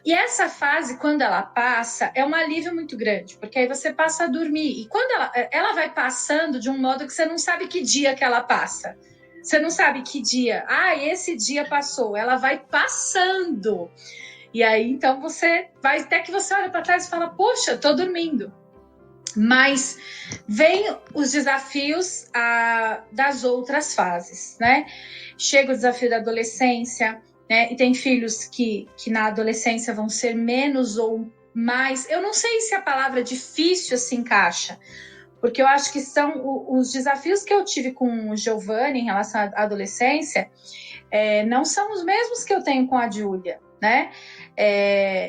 E essa fase, quando ela passa, é um alívio muito grande, porque aí você passa a dormir, e quando ela vai passando de um modo que você não sabe que dia que ela passa. Você não sabe que dia. Esse dia passou. Ela vai passando. E aí, então, você vai até que você olha para trás e fala, poxa, tô dormindo. Mas vem os desafios das outras fases, né? Chega o desafio da adolescência, né? E tem filhos que na adolescência vão ser menos ou mais. Eu não sei se a palavra difícil se encaixa, porque eu acho que são os desafios que eu tive com o Giovanni em relação à adolescência, não são os mesmos que eu tenho com a Júlia, né?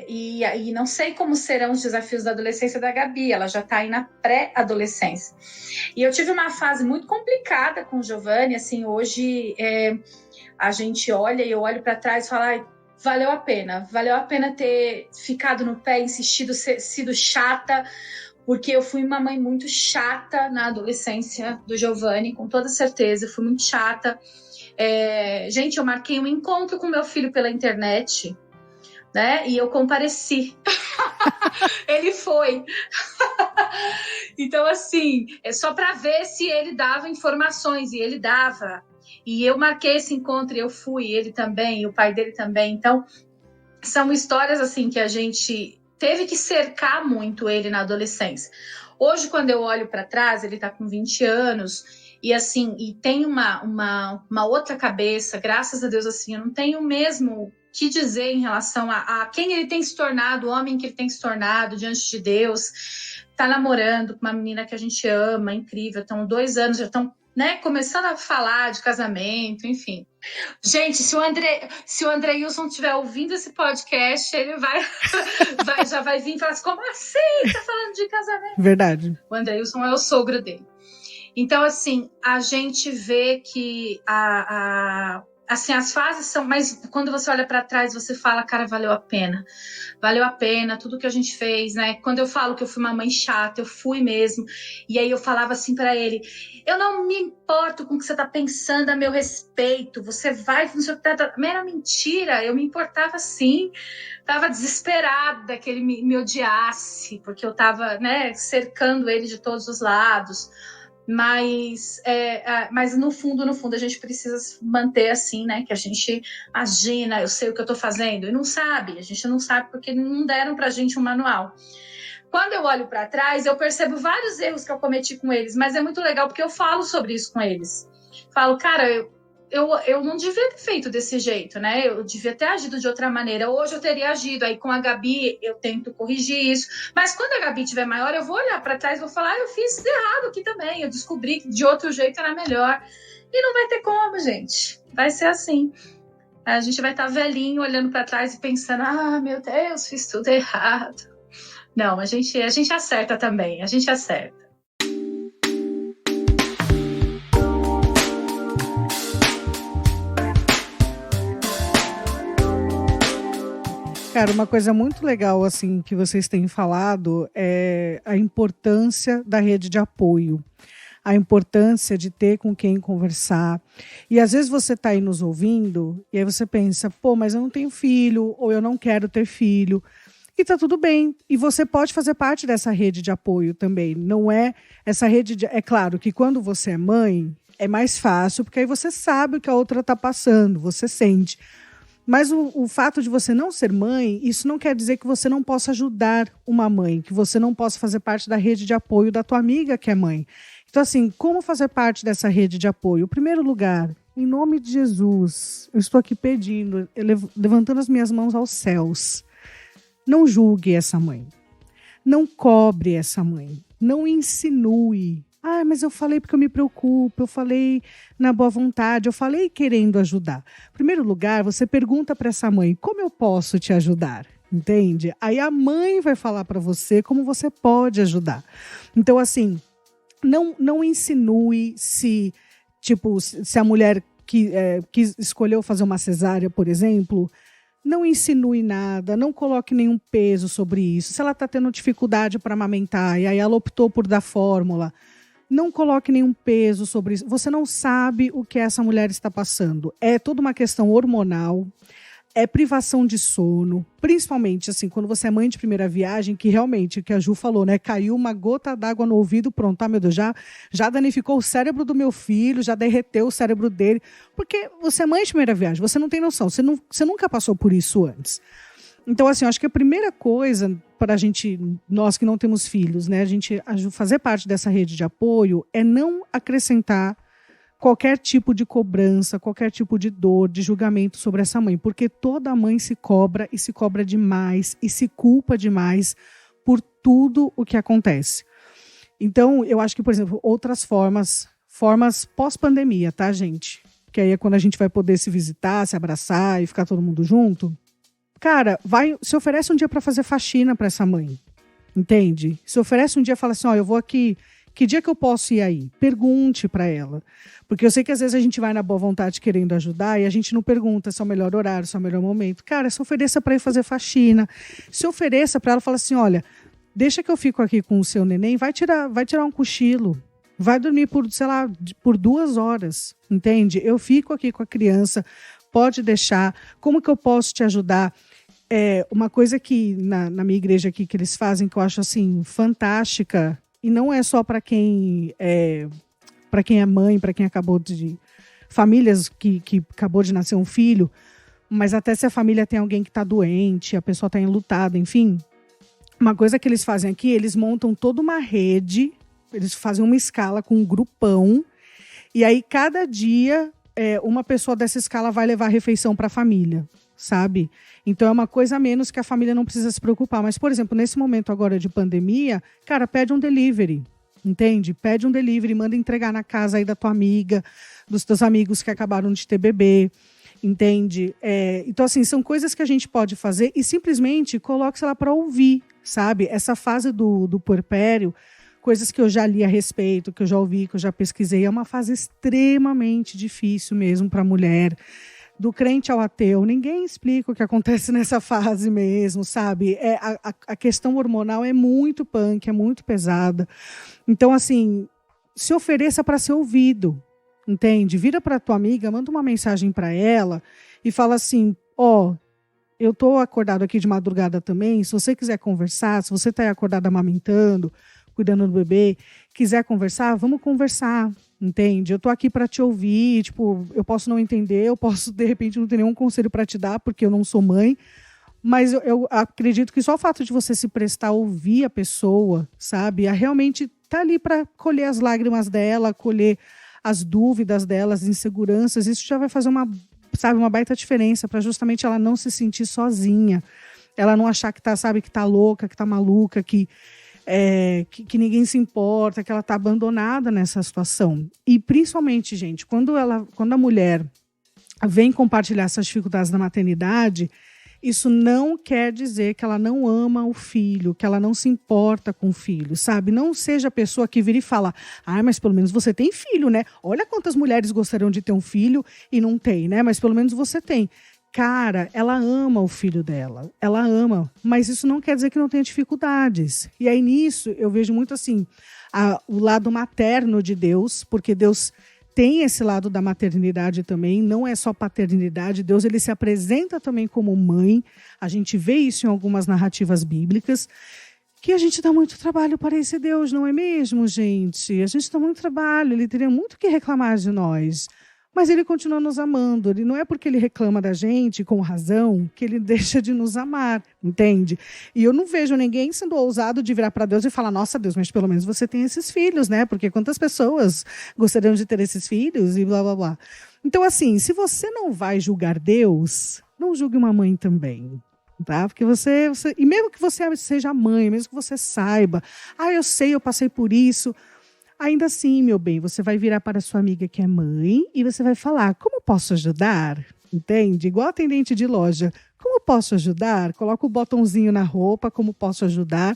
E não sei como serão os desafios da adolescência da Gabi, ela já está aí na pré-adolescência. E eu tive uma fase muito complicada com o Giovanni, assim, hoje a gente olha e eu olho para trás e falo, valeu a pena ter ficado no pé, insistido, sido chata, porque eu fui uma mãe muito chata na adolescência do Giovanni, com toda certeza, eu fui muito chata. Gente, eu marquei um encontro com meu filho pela internet, né? E eu compareci. Ele foi. Então, assim, é só para ver se ele dava informações, e ele dava. E eu marquei esse encontro, e eu fui, ele também, e o pai dele também. Então, são histórias, assim, que a gente teve que cercar muito ele na adolescência. Hoje, quando eu olho para trás, ele está com 20 anos... E assim, e tem uma outra cabeça, graças a Deus, assim, eu não tenho mesmo que dizer em relação a quem ele tem se tornado, o homem que ele tem se tornado diante de Deus. Tá namorando com uma menina que a gente ama, incrível, estão 2 anos, já estão, né, começando a falar de casamento, enfim. Gente, se o André Wilson estiver ouvindo esse podcast, ele já vai vir e falar assim, como assim? Tá falando de casamento? Verdade. O André Wilson é o sogro dele. Então, assim, a gente vê que assim, as fases são... Mas quando você olha para trás, você fala, cara, valeu a pena. Valeu a pena tudo que a gente fez, né? Quando eu falo que eu fui uma mãe chata, eu fui mesmo. E aí eu falava assim para ele, eu não me importo com o que você tá pensando a meu respeito. Você vai... Era mentira, eu me importava sim. Tava desesperada que ele me odiasse, porque eu tava, né, cercando ele de todos os lados. Mas no fundo, a gente precisa manter assim, né? Que a gente imagina, eu sei o que eu tô fazendo, e não sabe, a gente não sabe porque não deram pra gente um manual. Quando eu olho para trás, eu percebo vários erros que eu cometi com eles, mas é muito legal porque eu falo sobre isso com eles. Falo, cara, eu não devia ter feito desse jeito, né? Eu devia ter agido de outra maneira. Hoje eu teria agido. Aí com a Gabi eu tento corrigir isso. Mas quando a Gabi estiver maior, eu vou olhar para trás e vou falar, eu fiz errado aqui também. Eu descobri que de outro jeito era melhor. E não vai ter como, gente. Vai ser assim. A gente vai estar velhinho olhando para trás e pensando, meu Deus, fiz tudo errado. Não, a gente acerta também. A gente acerta. Cara, uma coisa muito legal assim que vocês têm falado é a importância da rede de apoio, a importância de ter com quem conversar. E às vezes você está aí nos ouvindo e aí você pensa, mas eu não tenho filho ou eu não quero ter filho. E tá tudo bem. E você pode fazer parte dessa rede de apoio também. Não é essa rede de... É claro que quando você é mãe é mais fácil, porque aí você sabe o que a outra está passando, você sente. Mas o fato de você não ser mãe, isso não quer dizer que você não possa ajudar uma mãe, que você não possa fazer parte da rede de apoio da tua amiga que é mãe. Então, assim, como fazer parte dessa rede de apoio? Em primeiro lugar, em nome de Jesus, eu estou aqui pedindo, levantando as minhas mãos aos céus. Não julgue essa mãe. Não cobre essa mãe. Não insinue. Mas eu falei porque eu me preocupo, eu falei na boa vontade, eu falei querendo ajudar. Em primeiro lugar, você pergunta para essa mãe, como eu posso te ajudar? Entende? Aí a mãe vai falar para você como você pode ajudar. Então, assim, não insinue se a mulher que escolheu fazer uma cesárea, por exemplo, não insinue nada, não coloque nenhum peso sobre isso. Se ela está tendo dificuldade para amamentar e aí ela optou por dar fórmula, não coloque nenhum peso sobre isso. Você não sabe o que essa mulher está passando. É toda uma questão hormonal, é privação de sono, principalmente assim, quando você é mãe de primeira viagem, que realmente, o que a Ju falou, né? Caiu uma gota d'água no ouvido, pronto, meu Deus, já danificou o cérebro do meu filho, já derreteu o cérebro dele. Porque você é mãe de primeira viagem, você não tem noção, você nunca passou por isso antes. Então, assim, eu acho que a primeira coisa para a gente, nós que não temos filhos, né, a gente fazer parte dessa rede de apoio é não acrescentar qualquer tipo de cobrança, qualquer tipo de dor, de julgamento sobre essa mãe, porque toda mãe se cobra e se cobra demais e se culpa demais por tudo o que acontece. Então, eu acho que, por exemplo, outras formas pós-pandemia, tá, gente? porque aí é quando a gente vai poder se visitar, se abraçar e ficar todo mundo junto. Cara, se oferece um dia para fazer faxina para essa mãe, entende? Se oferece um dia e fala assim, ó, eu vou aqui, que dia que eu posso ir aí? Pergunte para ela. Porque eu sei que às vezes a gente vai na boa vontade querendo ajudar e a gente não pergunta se é o melhor horário, se é o melhor momento. Cara, se ofereça para ir fazer faxina. Se ofereça para ela, fala assim, olha, deixa que eu fico aqui com o seu neném, vai tirar um cochilo. Vai dormir por, sei lá, por 2 horas, entende? Eu fico aqui com a criança, pode deixar. Como que eu posso te ajudar? Uma coisa que na minha igreja aqui que eles fazem, que eu acho assim, fantástica, e não é só para quem é mãe, para quem acabou de... famílias que acabou de nascer um filho, mas até se a família tem alguém que está doente, a pessoa está enlutada, enfim. Uma coisa que eles fazem aqui, eles montam toda uma rede, eles fazem uma escala com um grupão, e aí cada dia uma pessoa dessa escala vai levar a refeição para a família, sabe? Então é uma coisa a menos que a família não precisa se preocupar. Mas, por exemplo, nesse momento agora de pandemia, cara, pede um delivery, entende? Pede um delivery, manda entregar na casa aí da tua amiga, dos teus amigos que acabaram de ter bebê, entende? Então, assim, são coisas que a gente pode fazer e simplesmente coloque, sei lá, para ouvir, sabe? Essa fase do puerpério, coisas que eu já li a respeito, que eu já ouvi, que eu já pesquisei, é uma fase extremamente difícil mesmo para a mulher. Do crente ao ateu, ninguém explica o que acontece nessa fase mesmo, sabe? A questão hormonal é muito punk, é muito pesada. Então, assim, se ofereça para ser ouvido, entende? Vira para tua amiga, manda uma mensagem para ela e fala assim, eu tô acordado aqui de madrugada também, se você quiser conversar, se você tá acordado amamentando, cuidando do bebê, quiser conversar, vamos conversar, entende? Eu tô aqui para te ouvir, tipo, eu posso não entender, eu posso, de repente, não ter nenhum conselho para te dar, porque eu não sou mãe, mas eu acredito que só o fato de você se prestar a ouvir a pessoa, sabe? A realmente tá ali para colher as lágrimas dela, colher as dúvidas dela, as inseguranças, isso já vai fazer uma baita diferença para justamente ela não se sentir sozinha, ela não achar que tá, sabe, que tá louca, que tá maluca, que ninguém se importa, que ela está abandonada nessa situação. E principalmente, gente, quando a mulher vem compartilhar essas dificuldades da maternidade, isso não quer dizer que ela não ama o filho, que ela não se importa com o filho, sabe? Não seja a pessoa que vira e fala, mas pelo menos você tem filho, né? Olha quantas mulheres gostariam de ter um filho e não tem, né? Mas pelo menos você tem. Cara, ela ama o filho dela, ela ama, mas isso não quer dizer que não tenha dificuldades. E aí nisso eu vejo muito assim, o lado materno de Deus, porque Deus tem esse lado da maternidade também, não é só paternidade, Deus ele se apresenta também como mãe, a gente vê isso em algumas narrativas bíblicas, que a gente dá muito trabalho para esse Deus, não é mesmo, gente? A gente dá muito trabalho, ele teria muito o que reclamar de nós. Mas ele continua nos amando. Ele não é porque ele reclama da gente, com razão, que ele deixa de nos amar, entende? E eu não vejo ninguém sendo ousado de virar para Deus e falar, nossa, Deus, mas pelo menos você tem esses filhos, né? Porque quantas pessoas gostariam de ter esses filhos e blá, blá, blá. Então, assim, se você não vai julgar Deus, não julgue uma mãe também. Tá? Porque você... E mesmo que você seja mãe, mesmo que você saiba, eu sei, eu passei por isso... Ainda assim, meu bem, você vai virar para sua amiga que é mãe e você vai falar, como posso ajudar? Entende? Igual atendente de loja. Como posso ajudar? Coloca o botãozinho na roupa, como posso ajudar?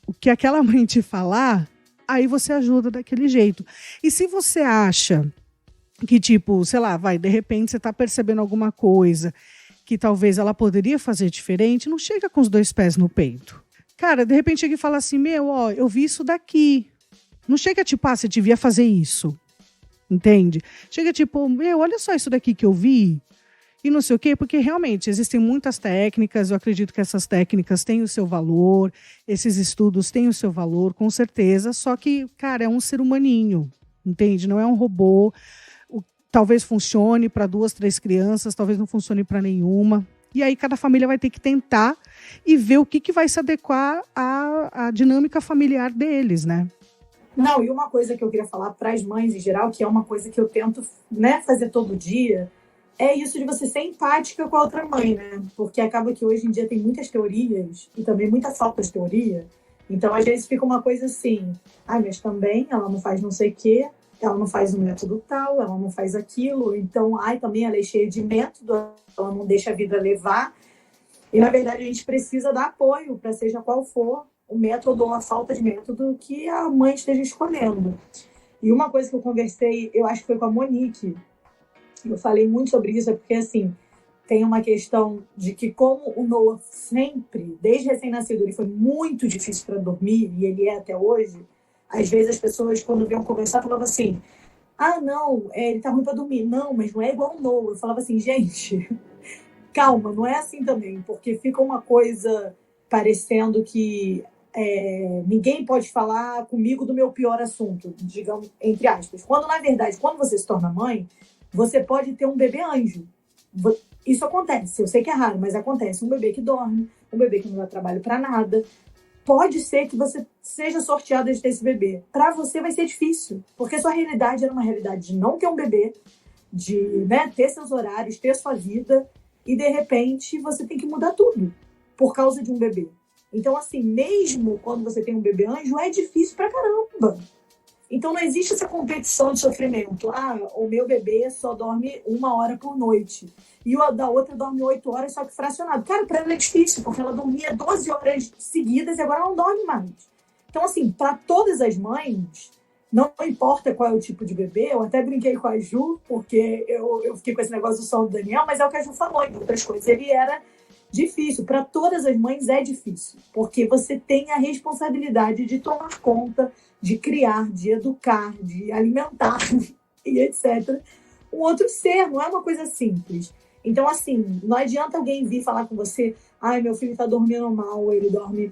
O que aquela mãe te falar, aí você ajuda daquele jeito. E se você acha que, tipo, sei lá, de repente você está percebendo alguma coisa que talvez ela poderia fazer diferente, não chega com os 2 pés no peito. Cara, de repente chega e fala assim, eu vi isso daqui. Não chega tipo, você devia fazer isso, entende? Chega tipo, olha só isso daqui que eu vi e não sei o quê, porque realmente existem muitas técnicas, eu acredito que essas técnicas têm o seu valor, esses estudos têm o seu valor, com certeza, só que, cara, é um ser humaninho, entende? Não é um robô, talvez funcione para 2, 3 crianças, talvez não funcione para nenhuma, e aí cada família vai ter que tentar e ver o que vai se adequar à dinâmica familiar deles, né? Não, e uma coisa que eu queria falar para as mães em geral, que é uma coisa que eu tento, né, fazer todo dia, é isso de você ser empática com a outra mãe, né? Porque acaba que hoje em dia tem muitas teorias e também muita falta de teoria. Então, às vezes fica uma coisa assim, mas também ela não faz não sei o quê, ela não faz o método tal, ela não faz aquilo, então, também ela é cheia de método, ela não deixa a vida levar. E, na verdade, a gente precisa dar apoio para seja qual for o método ou a falta de método que a mãe esteja escolhendo. E uma coisa que eu conversei, eu acho que foi com a Monique, eu falei muito sobre isso, porque, assim, tem uma questão de que como o Noah sempre, desde recém-nascido, ele foi muito difícil para dormir, e ele é até hoje, às vezes as pessoas, quando vinham conversar, falavam assim, não, ele tá ruim para dormir. Não, mas não é igual o Noah. Eu falava assim, gente, calma, não é assim também, porque fica uma coisa parecendo que ninguém pode falar comigo do meu pior assunto, digamos, entre aspas. Quando, na verdade, quando você se torna mãe, você pode ter um bebê anjo. Isso acontece, eu sei que é raro, mas acontece. Um bebê que dorme, um bebê que não dá trabalho para nada. Pode ser que você seja sorteada de ter esse bebê. Para você vai ser difícil, porque sua realidade era uma realidade de não ter um bebê, de ter seus horários, ter sua vida, e de repente você tem que mudar tudo por causa de um bebê. Então, assim, mesmo quando você tem um bebê anjo, é difícil pra caramba. Então não existe essa competição de sofrimento. O meu bebê só dorme 1 hora por noite. E o da outra dorme 8 horas, só que fracionado. Cara, pra ela é difícil, porque ela dormia 12 horas seguidas e agora ela não dorme mais. Então, assim, para todas as mães, não importa qual é o tipo de bebê, eu até brinquei com a Ju, porque eu fiquei com esse negócio do som do Daniel, mas é o que a Ju falou, em outras coisas. Ele era difícil. Para todas as mães é difícil, porque você tem a responsabilidade de tomar conta, de criar, de educar, de alimentar e etc. Um outro ser, não é uma coisa simples. Então, assim, não adianta alguém vir falar com você, meu filho está dormindo mal, ele dorme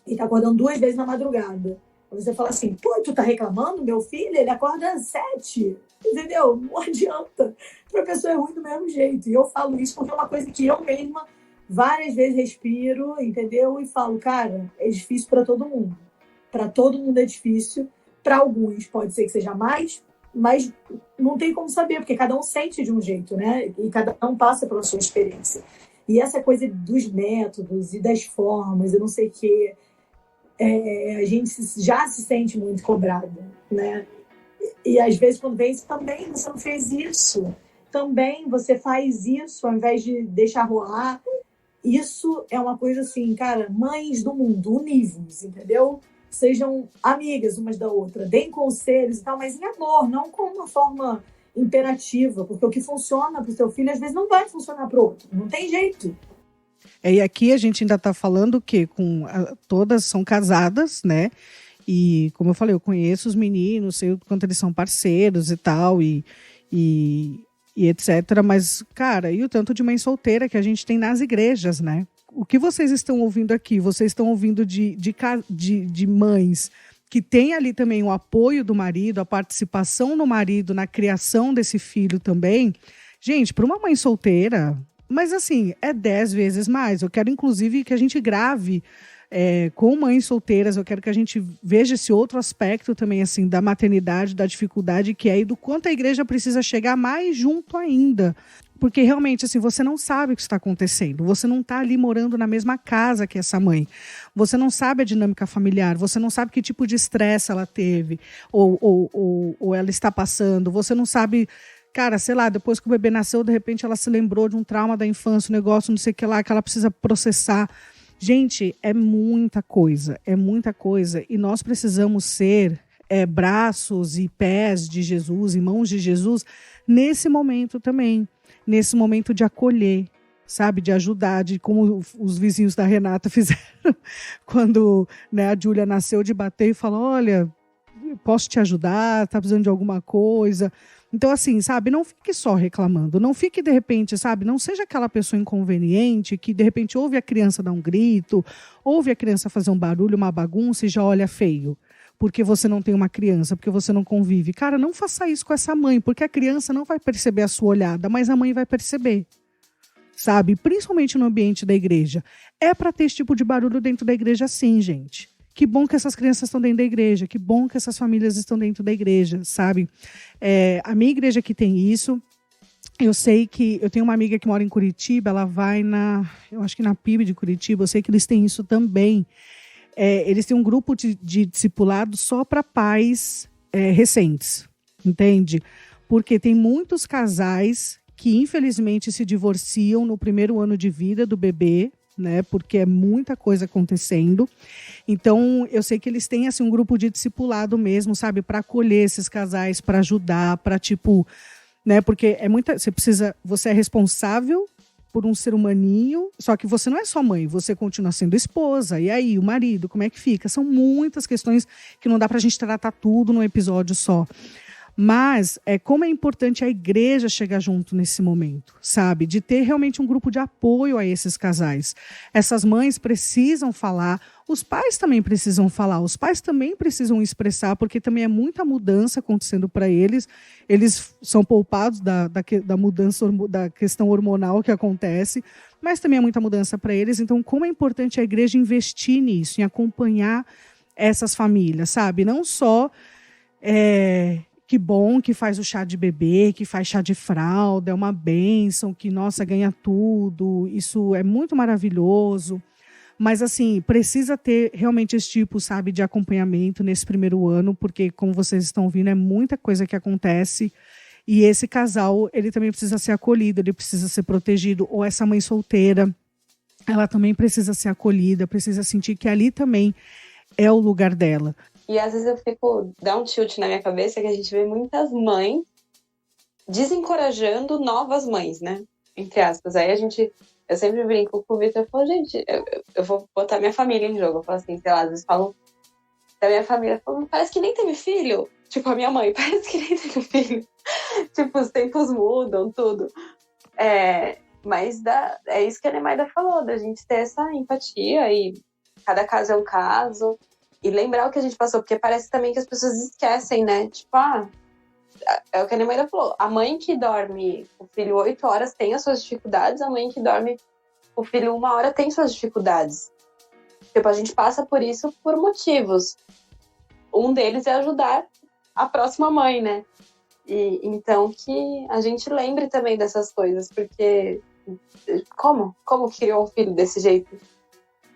e está acordando 2 vezes na madrugada. Você fala assim, tu tá reclamando? Meu filho, ele acorda às 7, entendeu? Não adianta. Para a pessoa é ruim do mesmo jeito. E eu falo isso porque é uma coisa que eu mesma várias vezes respiro, entendeu? E falo, cara, é difícil para todo mundo. Para todo mundo é difícil. Para alguns pode ser que seja mais, mas não tem como saber, porque cada um sente de um jeito, né? E cada um passa pela sua experiência. E essa coisa dos métodos e das formas, eu não sei o quê, a gente já se sente muito cobrada, né? E às vezes quando vem isso também, você não fez isso. Também você faz isso ao invés de deixar rolar. Isso é uma coisa assim, cara, mães do mundo, univos, entendeu? Sejam amigas umas da outra, deem conselhos e tal, mas em amor, não com uma forma imperativa, porque o que funciona para o seu filho às vezes não vai funcionar para o outro, não tem jeito. E aqui a gente ainda está falando o quê? Todas são casadas, né? E como eu falei, eu conheço os meninos, sei o quanto eles são parceiros e tal, e etc. Mas, cara, e o tanto de mãe solteira que a gente tem nas igrejas, né? O que vocês estão ouvindo aqui? Vocês estão ouvindo de mães que têm ali também o apoio do marido, a participação do marido na criação desse filho também. Gente, para uma mãe solteira, mas assim, é 10 vezes mais. Eu quero, inclusive, que a gente grave com mães solteiras, eu quero que a gente veja esse outro aspecto também, assim, da maternidade, da dificuldade que é e do quanto a igreja precisa chegar mais junto ainda. Porque realmente, assim, você não sabe o que está acontecendo, você não está ali morando na mesma casa que essa mãe, você não sabe a dinâmica familiar, você não sabe que tipo de estresse ela teve ou ela está passando, você não sabe, cara, sei lá, depois que o bebê nasceu, de repente ela se lembrou de um trauma da infância, um negócio, não sei o que lá, que ela precisa processar. Gente, é muita coisa, e nós precisamos ser braços e pés de Jesus, e mãos de Jesus, nesse momento também. Nesse momento de acolher, sabe, de ajudar, de como os vizinhos da Renata fizeram quando, né, a Júlia nasceu, de bater e falar, olha, posso te ajudar, tá precisando de alguma coisa. Então, assim, sabe, não fique só reclamando, não fique de repente, sabe, não seja aquela pessoa inconveniente que de repente ouve a criança dar um grito, ouve a criança fazer um barulho, uma bagunça e já olha feio. Porque você não tem uma criança, porque você não convive. Cara, não faça isso com essa mãe, porque a criança não vai perceber a sua olhada, mas a mãe vai perceber, sabe? Principalmente no ambiente da igreja. É para ter esse tipo de barulho dentro da igreja sim, gente. Que bom que essas crianças estão dentro da igreja, que bom que essas famílias estão dentro da igreja, sabe? A minha igreja que tem isso, eu sei que... Eu tenho uma amiga que mora em Curitiba, ela vai eu acho que na PIB de Curitiba, eu sei que eles têm isso também. Eles têm um grupo de discipulado só para pais recentes. entende? Porque tem muitos casais que infelizmente se divorciam no primeiro ano de vida do bebê, né? Porque é muita coisa acontecendo. Então, eu sei que eles têm assim, um grupo de discipulado mesmo, sabe? Para acolher esses casais, para ajudar, para tipo, né? Porque você é responsável por um ser humaninho, só que você não é só mãe, você continua sendo esposa. E aí, o marido, como é que fica? São muitas questões que não dá pra gente tratar tudo num episódio só. Mas como é importante a igreja chegar junto nesse momento, sabe? De ter realmente um grupo de apoio a esses casais. Essas mães precisam falar, os pais também precisam falar, os pais também precisam expressar, porque também é muita mudança acontecendo para eles. Eles são poupados da mudança, da questão hormonal que acontece, mas também é muita mudança para eles. Então, como é importante a igreja investir nisso, em acompanhar essas famílias, sabe? Não só... que bom que faz o chá de bebê, que faz chá de fralda, é uma bênção, que, nossa, ganha tudo, isso é muito maravilhoso. Mas, assim, precisa ter realmente esse tipo, sabe, de acompanhamento nesse primeiro ano, porque, como vocês estão vendo, é muita coisa que acontece e esse casal, ele também precisa ser acolhido, ele precisa ser protegido, ou essa mãe solteira, ela também precisa ser acolhida, precisa sentir que ali também é o lugar dela. E às vezes dá um tilt na minha cabeça que a gente vê muitas mães desencorajando novas mães, né? Entre aspas. Aí eu sempre brinco com o Vitor, eu falo, gente, eu vou botar minha família em jogo. Eu falo assim, sei lá, às vezes falo da minha família, falo, parece que nem teve filho. Tipo, a minha mãe, parece que nem teve filho. Tipo, os tempos mudam, tudo. Mas é isso que a Nemaida falou, da gente ter essa empatia e cada caso é um caso. E lembrar o que a gente passou, porque parece também que as pessoas esquecem, né? Tipo, é o que a Nemaida falou. A mãe que dorme o filho 8 horas tem as suas dificuldades, a mãe que dorme o filho 1 hora tem suas dificuldades. Tipo, a gente passa por isso por motivos. Um deles é ajudar a próxima mãe, né? E então que a gente lembre também dessas coisas, porque como criou um filho desse jeito?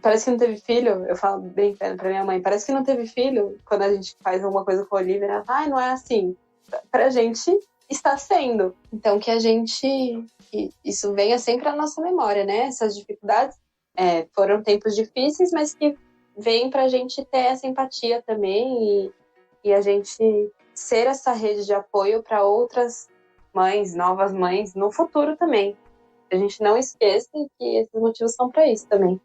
Parece que não teve filho, eu falo brincando pra minha mãe, parece que não teve filho quando a gente faz alguma coisa com a Olivia, ela fala, não é assim. Pra gente está sendo. Então que isso venha sempre à nossa memória, né? Essas dificuldades foram tempos difíceis, mas que vem pra gente ter essa empatia também e a gente ser essa rede de apoio para outras mães, novas mães, no futuro também. A gente não esqueça que esses motivos são para isso também.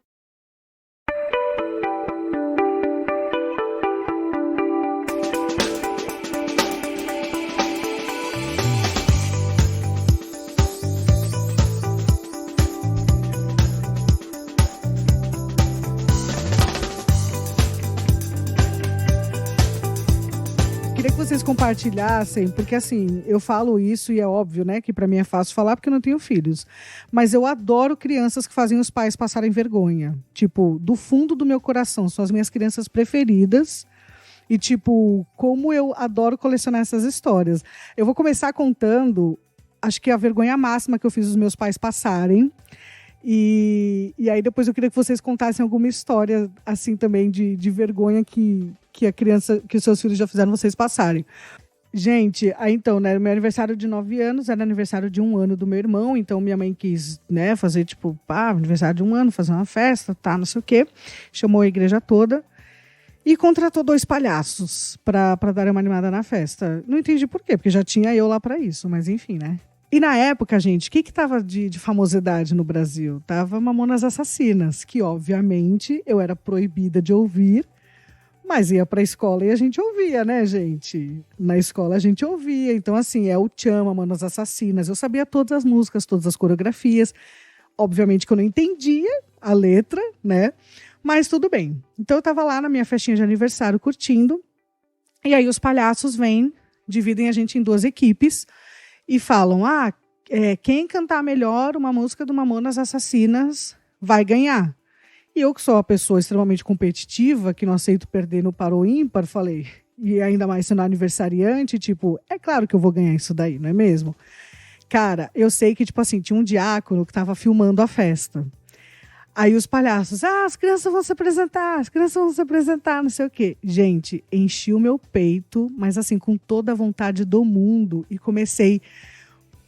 Queria que vocês compartilhassem, porque assim, eu falo isso e é óbvio, né, que pra mim é fácil falar porque eu não tenho filhos, mas eu adoro crianças que fazem os pais passarem vergonha, tipo, do fundo do meu coração, são as minhas crianças preferidas e tipo, como eu adoro colecionar essas histórias. Eu vou começar contando, acho que a vergonha máxima que eu fiz os meus pais passarem. E aí depois eu queria que vocês contassem alguma história assim também de vergonha que a criança, que os seus filhos já fizeram vocês passarem. Gente, aí então, né, meu aniversário de 9 anos era aniversário de 1 ano do meu irmão, então minha mãe quis, né, fazer tipo, aniversário de 1 ano, fazer uma festa, não sei o quê. Chamou a igreja toda e contratou 2 palhaços pra dar uma animada na festa. Não entendi por quê, porque já tinha eu lá pra isso, mas enfim, né. E na época, gente, o que tava de famosidade no Brasil? Tava Mamonas Assassinas, que obviamente eu era proibida de ouvir, mas ia pra escola e a gente ouvia, né, gente? Na escola a gente ouvia. Então, assim, é o Tchan, Mamonas Assassinas. Eu sabia todas as músicas, todas as coreografias. Obviamente que eu não entendia a letra, né? Mas tudo bem. Então eu tava lá na minha festinha de aniversário curtindo. E aí os palhaços vêm, dividem a gente em 2 equipes e falam, quem cantar melhor uma música do Mamonas Assassinas vai ganhar. E eu, que sou uma pessoa extremamente competitiva, que não aceito perder no par ou ímpar, falei, e ainda mais sendo aniversariante, tipo, é claro que eu vou ganhar isso daí, não é mesmo? Cara, eu sei que, tipo assim, tinha um diácono que tava filmando a festa. Aí os palhaços, as crianças vão se apresentar, não sei o quê. Gente, enchi o meu peito, mas assim, com toda a vontade do mundo, e comecei,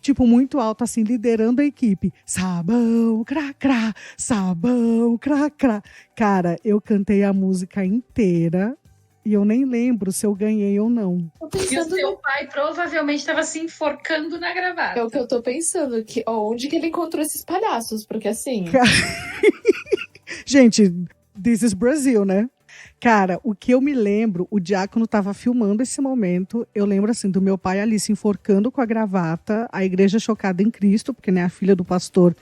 tipo, muito alto, assim, liderando a equipe. Sabão, crá, sabão, crá. Cara, eu cantei a música inteira e eu nem lembro se eu ganhei ou não. E o seu pai provavelmente estava se enforcando na gravata. É o que eu tô pensando, que onde que ele encontrou esses palhaços? Porque assim... Gente, this is Brazil, né? Cara, o que eu me lembro, o diácono tava filmando esse momento, eu lembro assim, do meu pai ali se enforcando com a gravata, a igreja chocada em Cristo, porque né, a filha do pastor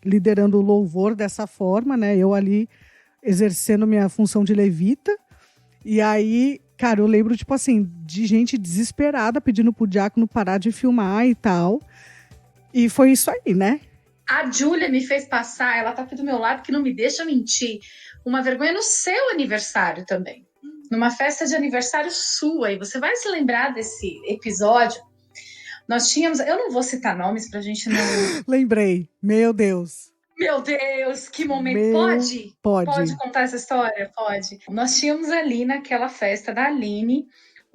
liderando o louvor dessa forma, né? Eu ali exercendo minha função de levita. E aí, cara, eu lembro, tipo assim, de gente desesperada pedindo pro diácono parar de filmar e tal. E foi isso aí, né? A Júlia me fez passar, ela tá aqui do meu lado, que não me deixa mentir, uma vergonha no seu aniversário também. Numa festa de aniversário sua. E você vai se lembrar desse episódio. Nós tínhamos... Eu não vou citar nomes pra gente não... Lembrei. Meu Deus. Meu Deus, que momento. Pode? Pode contar essa história? Pode. Nós tínhamos ali naquela festa da Aline,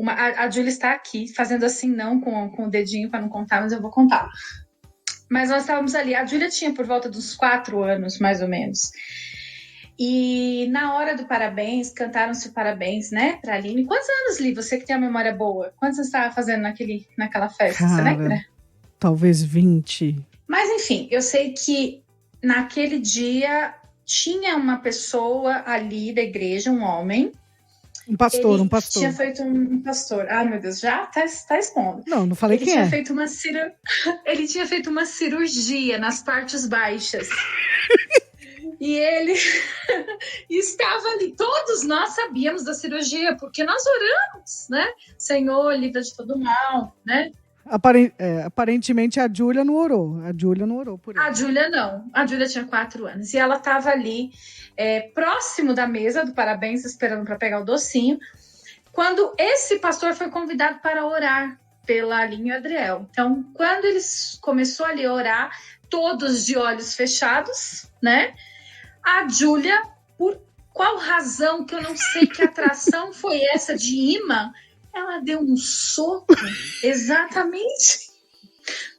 a Júlia está aqui, fazendo assim não com o dedinho para não contar, mas eu vou contar. Mas nós estávamos ali, a Júlia tinha por volta dos 4 anos, mais ou menos. E na hora do parabéns, cantaram-se o parabéns, né, pra Aline. Quantos anos, Li, você que tem a memória boa? Quantos você estava fazendo naquela festa, cara, você lembra? Talvez 20. Mas enfim, eu sei que naquele dia tinha uma pessoa ali da igreja, um homem. Um pastor. Tinha feito um pastor. Ai, meu Deus, já tá expondo. Não falei quem é. Ele tinha feito uma cirurgia nas partes baixas. E ele estava ali. Todos nós sabíamos da cirurgia, porque nós oramos, né? Senhor, livra de todo mal, né? Aparentemente a Júlia não orou. A Júlia não orou por ele. A Júlia não. A Júlia tinha 4 anos. E ela estava ali, próximo da mesa do parabéns, esperando para pegar o docinho, quando esse pastor foi convidado para orar pela Aline e o Adriel. Então, quando ele começou ali a orar, todos de olhos fechados, né? A Júlia, por qual razão, que eu não sei que atração foi essa de imã, ela deu um soco exatamente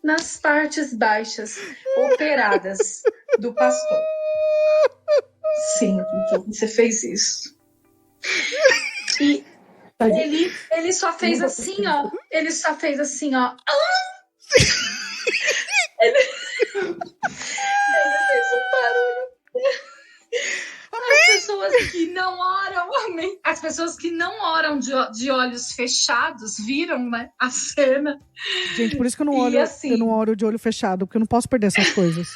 nas partes baixas operadas do pastor. Sim, você fez isso. E ele só fez assim, ó. Ele só fez assim, ó. Ele fez um barulho. As pessoas que não oram de olhos fechados viram, né, a cena. Gente, por isso que eu não olho, assim, eu não oro de olho fechado, porque eu não posso perder essas coisas.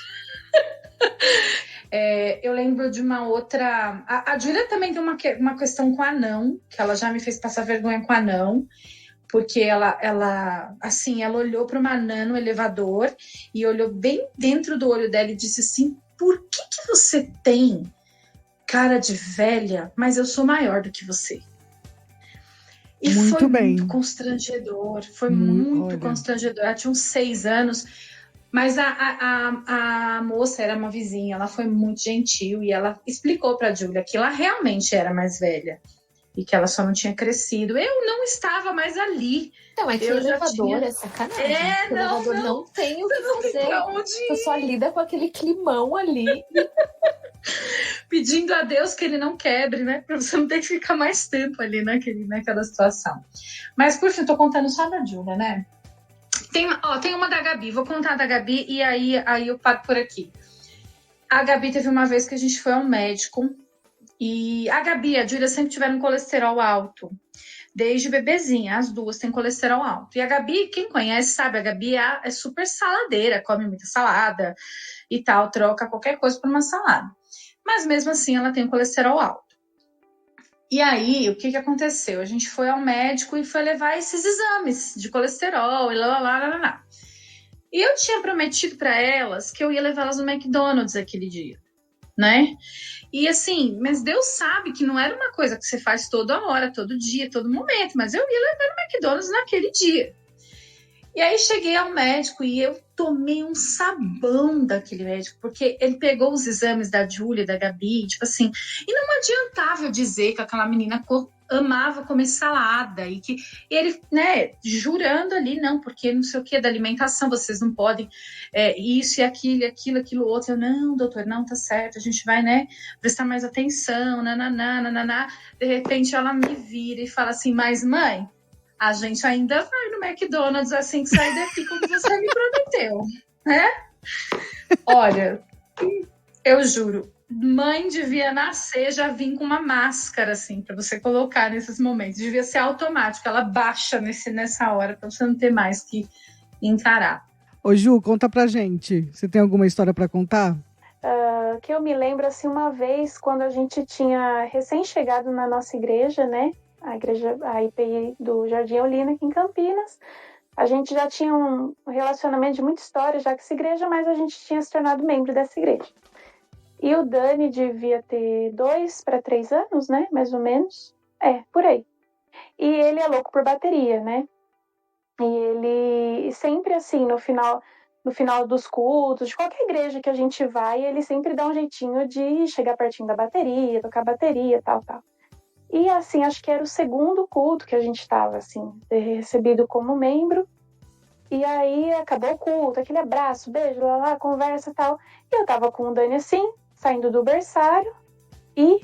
Eu lembro de uma outra... A Júlia também tem uma questão com anão, que ela já me fez passar vergonha com anão, porque ela olhou para uma anã no elevador e olhou bem dentro do olho dela e disse assim: por que você tem cara de velha, mas eu sou maior do que você? E muito foi bem. Muito constrangedor. Foi muito constrangedor. Ela tinha uns 6 anos, mas a moça era uma vizinha, ela foi muito gentil e ela explicou para a Júlia que ela realmente era mais velha e que ela só não tinha crescido. Eu não estava mais ali. Não, é que o elevador é sacanagem. O elevador não tem o que fazer. Você só lida com aquele climão ali. Pedindo a Deus que ele não quebre, né? Pra você não ter que ficar mais tempo ali naquela situação. Mas, por fim, tô contando só da Júlia, né? Tem uma da Gabi. Vou contar da Gabi e aí eu paro por aqui. A Gabi teve uma vez que a gente foi ao médico e a Gabi e a Júlia sempre tiveram colesterol alto. Desde bebezinha, as duas têm colesterol alto. E a Gabi, quem conhece sabe, a Gabi é super saladeira, come muita salada e tal, troca qualquer coisa por uma salada. Mas mesmo assim ela tem colesterol alto. E aí, o que aconteceu? A gente foi ao médico e foi levar esses exames de colesterol e lá. E eu tinha prometido para elas que eu ia levá-las no McDonald's aquele dia, né? E assim, mas Deus sabe que não era uma coisa que você faz toda hora, todo dia, todo momento, mas eu ia levar no McDonald's naquele dia. E aí cheguei ao médico e eu tomei um sabão daquele médico, porque ele pegou os exames da Júlia, da Gabi, tipo assim, e não adiantava eu dizer que aquela menina amava comer salada e ele, né, jurando ali, não, porque não sei o que da alimentação, vocês não podem isso e aquilo outro. Eu, não, doutor, não, tá certo, a gente vai, né, prestar mais atenção, nananá. De repente ela me vira e fala assim, mas mãe, a gente ainda vai no McDonald's assim que sair daqui como você me prometeu, né? Olha, eu juro, mãe devia nascer, já vir com uma máscara, assim, para você colocar nesses momentos. Devia ser automático, ela baixa nessa hora, para você não ter mais que encarar. Ô Ju, conta pra gente. Você tem alguma história para contar? Que eu me lembro, assim, uma vez, quando a gente tinha recém-chegado na nossa igreja, né? A IPI do Jardim Olinda, aqui em Campinas. A gente já tinha um relacionamento de muita história já com essa igreja, mas a gente tinha se tornado membro dessa igreja. E o Dani devia ter 2 para 3 anos, né? Mais ou menos. Por aí. E ele é louco por bateria, né? E ele sempre, assim, no final dos cultos, de qualquer igreja que a gente vai, ele sempre dá um jeitinho de chegar pertinho da bateria, tocar bateria, tal. E, assim, acho que era o segundo culto que a gente estava, assim, recebido como membro. E aí, acabou o culto, aquele abraço, beijo, lá, conversa e tal. E eu tava com o Dani, assim, saindo do berçário. E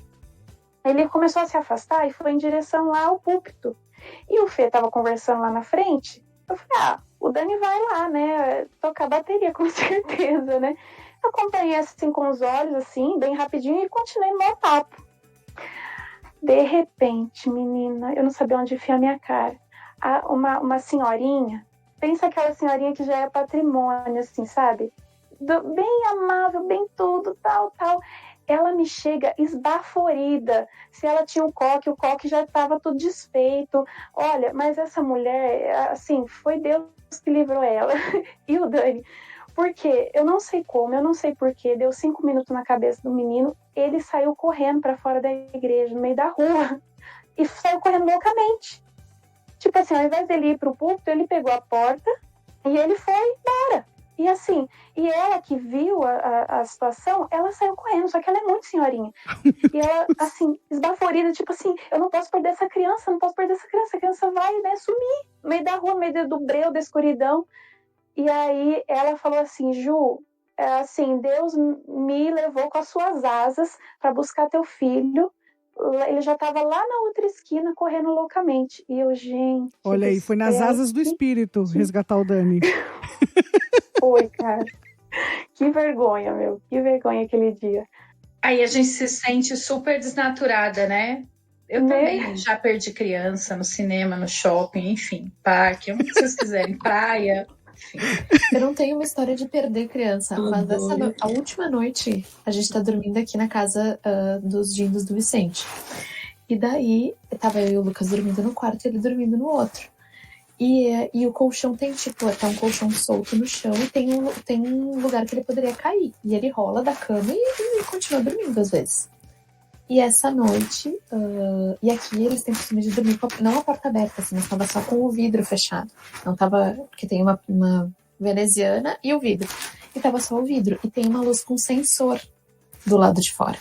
ele começou a se afastar e foi em direção lá ao púlpito. E o Fê tava conversando lá na frente. Eu falei, o Dani vai lá, né, tocar bateria, com certeza, né. Eu acompanhei, assim, com os olhos, assim, bem rapidinho e continuei no meu papo. De repente, menina, eu não sabia onde enfiar a minha cara. Uma senhorinha, pensa aquela senhorinha que já é patrimônio, assim, sabe? Bem amável, bem tudo, tal. Ela me chega esbaforida. Se ela tinha o coque já estava tudo desfeito. Olha, mas essa mulher, assim, foi Deus que livrou ela. E o Dani, porque eu não sei como, eu não sei porquê, deu 5 minutos na cabeça do menino, ele saiu correndo para fora da igreja, no meio da rua, e saiu correndo loucamente. Tipo assim, ao invés dele ir pro púlpito, ele pegou a porta e ele foi embora. E assim, e ela que viu a situação, ela saiu correndo, só que ela é muito senhorinha. E ela, assim, esbaforida, tipo assim, eu não posso perder essa criança, a criança vai, né, sumir, no meio da rua, no meio do breu, da escuridão. E aí ela falou assim, Ju, assim, Deus me levou com as suas asas para buscar teu filho. Ele já estava lá na outra esquina, correndo loucamente. E eu, gente... Olha aí, foi nas asas do espírito resgatar o Dani. Foi, cara. Que vergonha, meu. Que vergonha aquele dia. Aí a gente se sente super desnaturada, né? Eu também já perdi criança no cinema, no shopping, enfim, parque, onde vocês quiserem, praia... Eu não tenho uma história de perder criança, mas a última noite a gente tá dormindo aqui na casa dos Dindos do Vicente. E daí, tava eu e o Lucas dormindo no quarto e ele dormindo no outro. E o colchão tem, tipo, tá um colchão solto no chão e tem um lugar que ele poderia cair. E ele rola da cama e continua dormindo às vezes. E essa noite, e aqui eles têm costume de dormir não a porta aberta, assim, mas tava só com o vidro fechado. Não tava, porque tem uma veneziana e o vidro. E tava só o vidro. E tem uma luz com sensor do lado de fora.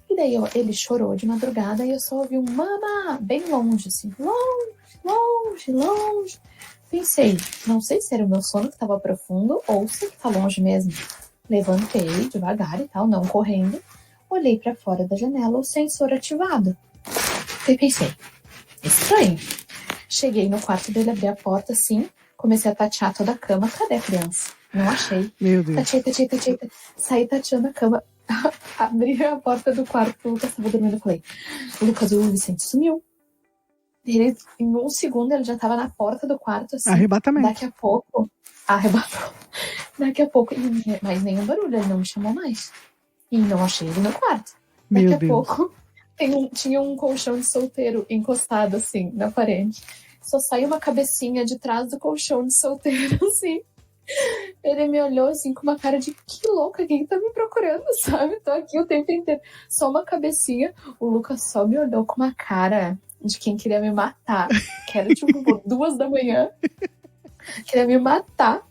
E daí ele chorou de madrugada e eu só ouvi um mama bem longe, assim. Longe. Pensei, não sei se era o meu sono que tava profundo ou se ele tá longe mesmo. Levantei devagar e tal, não correndo. Olhei pra fora da janela, o sensor ativado. E pensei, estranho. Cheguei no quarto dele, abri a porta assim, comecei a tatear toda a cama. Cadê a criança? Não achei. Meu Deus. Tatei. Saí tateando a cama. Abri a porta do quarto, o Lucas estava dormindo. Eu falei, Lucas, o Vicente sumiu. Ele, em um segundo, ele já estava na porta do quarto, assim. Arrebatamento. Daqui a pouco, arrebatou. Daqui a pouco, mas nenhum barulho, ele não me chamou mais. E não achei ele no quarto. Daqui a pouco, tinha um colchão de solteiro encostado, assim, na parede. Só saiu uma cabecinha de trás do colchão de solteiro, assim. Ele me olhou, assim, com uma cara de que louca, quem tá me procurando, sabe? Tô aqui o tempo inteiro. Só uma cabecinha. O Lucas só me olhou com uma cara de quem queria me matar. Que era, tipo, 2 da manhã. Queria me matar.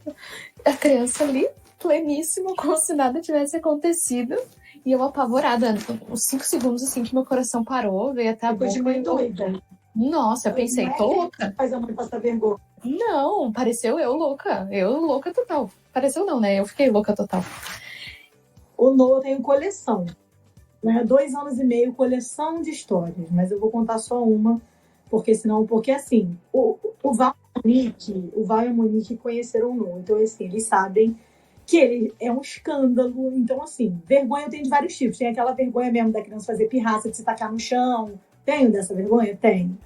A criança ali, pleníssima, como se nada tivesse acontecido. E eu apavorada. Uns 5 segundos, assim, que meu coração parou, veio até a boca. Depois de mãe doida. Nossa, eu pensei, tô louca. Faz a mãe passar vergonha. Não, pareceu eu louca. Eu louca total. Pareceu não, né? Eu fiquei louca total. O Noah tem coleção. Né? 2 anos e meio, coleção de histórias. Mas eu vou contar só uma, porque assim, o Val e a Monique conheceram o Noah. Então, assim, eles sabem que ele é um escândalo. Então, assim, vergonha eu tenho de vários tipos. Tem aquela vergonha mesmo da criança fazer pirraça, de se tacar no chão. Tenho dessa vergonha? Tenho.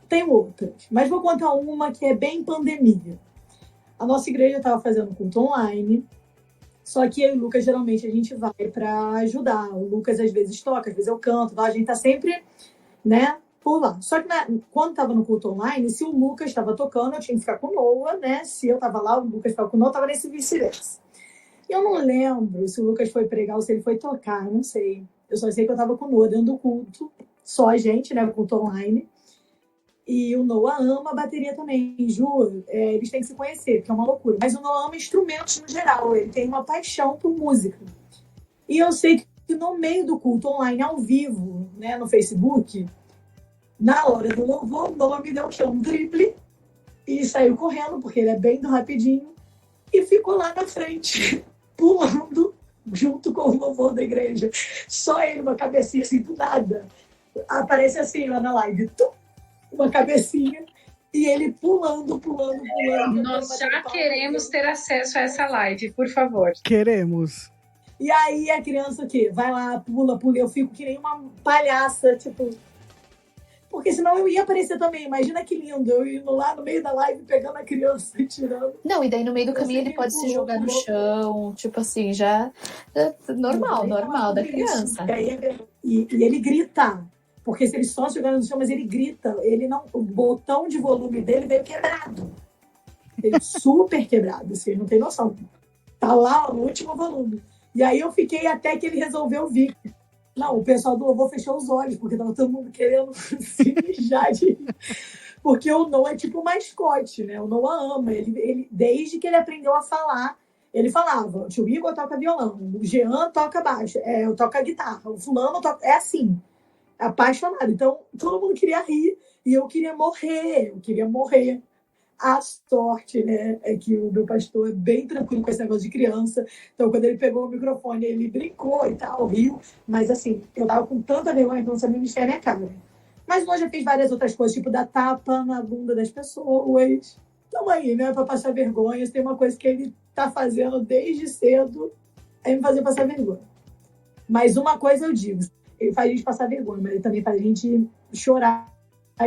Tenho outras. Mas vou contar uma que é bem pandemia. A nossa igreja estava fazendo culto online, só que eu e o Lucas, geralmente, a gente vai para ajudar. O Lucas, às vezes, toca, às vezes eu canto. A gente tá sempre, né, por lá. Só que quando estava no culto online, se o Lucas estava tocando, eu tinha que ficar com o Noah, né? Se eu estava lá, o Lucas ficava com o Noah, estava nesse vice-versa. Eu não lembro se o Lucas foi pregar ou se ele foi tocar, não sei. Eu só sei que eu estava com o Noah dentro do culto, só a gente, né, o culto online. E o Noah ama a bateria também, juro. Eles têm que se conhecer, porque é uma loucura. Mas o Noah ama instrumentos no geral, ele tem uma paixão por música. E eu sei que no meio do culto online, ao vivo, né, no Facebook, na hora do louvor, o Noah me deu um drible e saiu correndo, porque ele é bem do rapidinho, e ficou lá na frente, pulando junto com o louvor da igreja. Só ele, uma cabecinha assim, do nada. Aparece assim lá na live, uma cabecinha, e ele pulando. Nós já queremos ter acesso a essa live, por favor. Queremos. E aí a criança o quê? Vai lá, pula, eu fico que nem uma palhaça, tipo... Porque senão eu ia aparecer também. Imagina que lindo, eu indo lá no meio da live, pegando a criança e tirando. Não, e daí no meio do caminho ele pode se jogar no chão, tipo assim, já... Normal da criança. E ele grita. Porque se ele só se jogar no chão, mas ele grita. O botão de volume dele veio quebrado. Ele super quebrado, vocês não tem noção. Tá lá no último volume. E aí eu fiquei até que ele resolveu vir. Não, o pessoal do louvor fechou os olhos, porque tava todo mundo querendo se mijar de... Porque o Noah é tipo um mascote, né? O Noah ama. Ele, desde que ele aprendeu a falar, ele falava, o tio Igor toca violão, o Jean toca baixo, eu toco guitarra, o fulano toca... É assim, apaixonado. Então, todo mundo queria rir e eu queria morrer. A sorte, né, é que o meu pastor é bem tranquilo com esse negócio de criança. Então, quando ele pegou o microfone, ele brincou e tal, riu. Mas, assim, eu tava com tanta vergonha que eu não sabia mexer a minha cara. Mas nós já fez várias outras coisas, tipo dar tapa na bunda das pessoas. Então, aí, né, pra passar vergonha. Se tem uma coisa que ele tá fazendo desde cedo, é me fazer passar vergonha. Mas uma coisa eu digo, ele faz a gente passar vergonha, mas ele também faz a gente chorar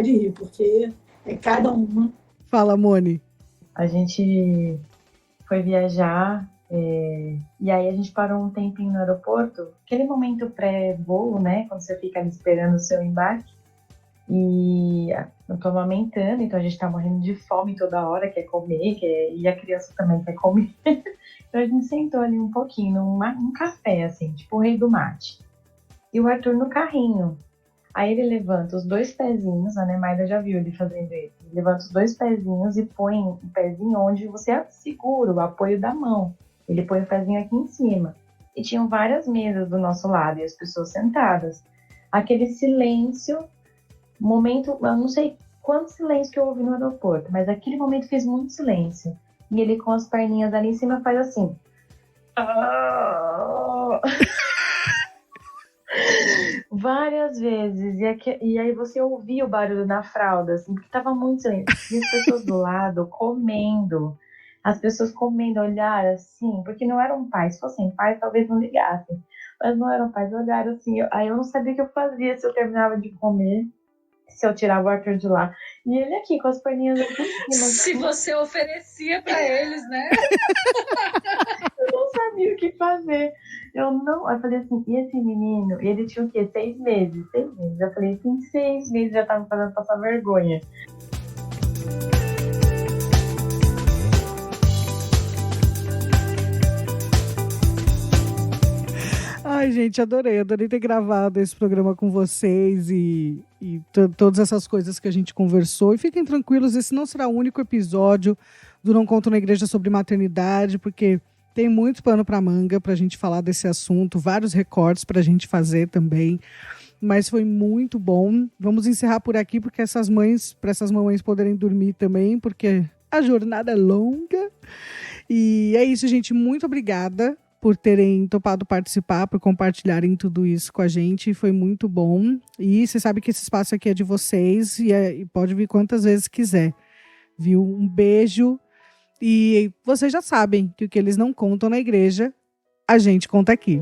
de rir, porque é cada uma. Fala, Moni. A gente foi viajar e aí a gente parou um tempinho no aeroporto. Aquele momento pré-voo, né? Quando você fica ali esperando o seu embarque. E eu tô amamentando, então a gente tá morrendo de fome toda hora, quer comer, e a criança também quer comer. Então a gente sentou ali um pouquinho, num café, assim, tipo o rei do mate. E o Arthur no carrinho. Aí ele levanta os 2 pezinhos, a Nemaida já viu ele fazendo isso. Ele levanta os 2 pezinhos e põe o pezinho onde você segura o apoio da mão. Ele põe o pezinho aqui em cima. E tinham várias mesas do nosso lado e as pessoas sentadas. Aquele silêncio, momento, eu não sei quanto silêncio que eu ouvi no aeroporto, mas aquele momento fez muito silêncio. E ele com as perninhas ali em cima faz assim. Várias vezes, e aí você ouvia o barulho na fralda, assim, porque tava muito silêncio. E as pessoas do lado comendo, olhar assim, porque não eram pais. Se fossem pais, talvez não ligassem, mas não eram pais, olharam assim. Aí eu não sabia o que eu fazia se eu terminava de comer, se eu tirava o Arthur de lá. E ele aqui com as perninhas aqui em cima. Se você oferecia pra eles, né? Eu não sabia o que fazer. Eu falei assim, e esse menino, ele tinha o quê? 6 meses. Eu falei assim, 6 meses já tava me fazendo passar vergonha. Ai, Ai, gente, adorei ter gravado esse programa com vocês e todas essas coisas que a gente conversou. E fiquem tranquilos, esse não será o único episódio do Não Conto na Igreja sobre maternidade, porque tem muito pano pra manga pra gente falar desse assunto, vários recortes pra gente fazer também. Mas foi muito bom. Vamos encerrar por aqui, porque para essas mamães poderem dormir também, porque a jornada é longa. E é isso, gente. Muito obrigada por terem topado participar, por compartilharem tudo isso com a gente. Foi muito bom. E você sabe que esse espaço aqui é de vocês e pode vir quantas vezes quiser. Viu? Um beijo. E vocês já sabem que o que eles não contam na igreja, a gente conta aqui.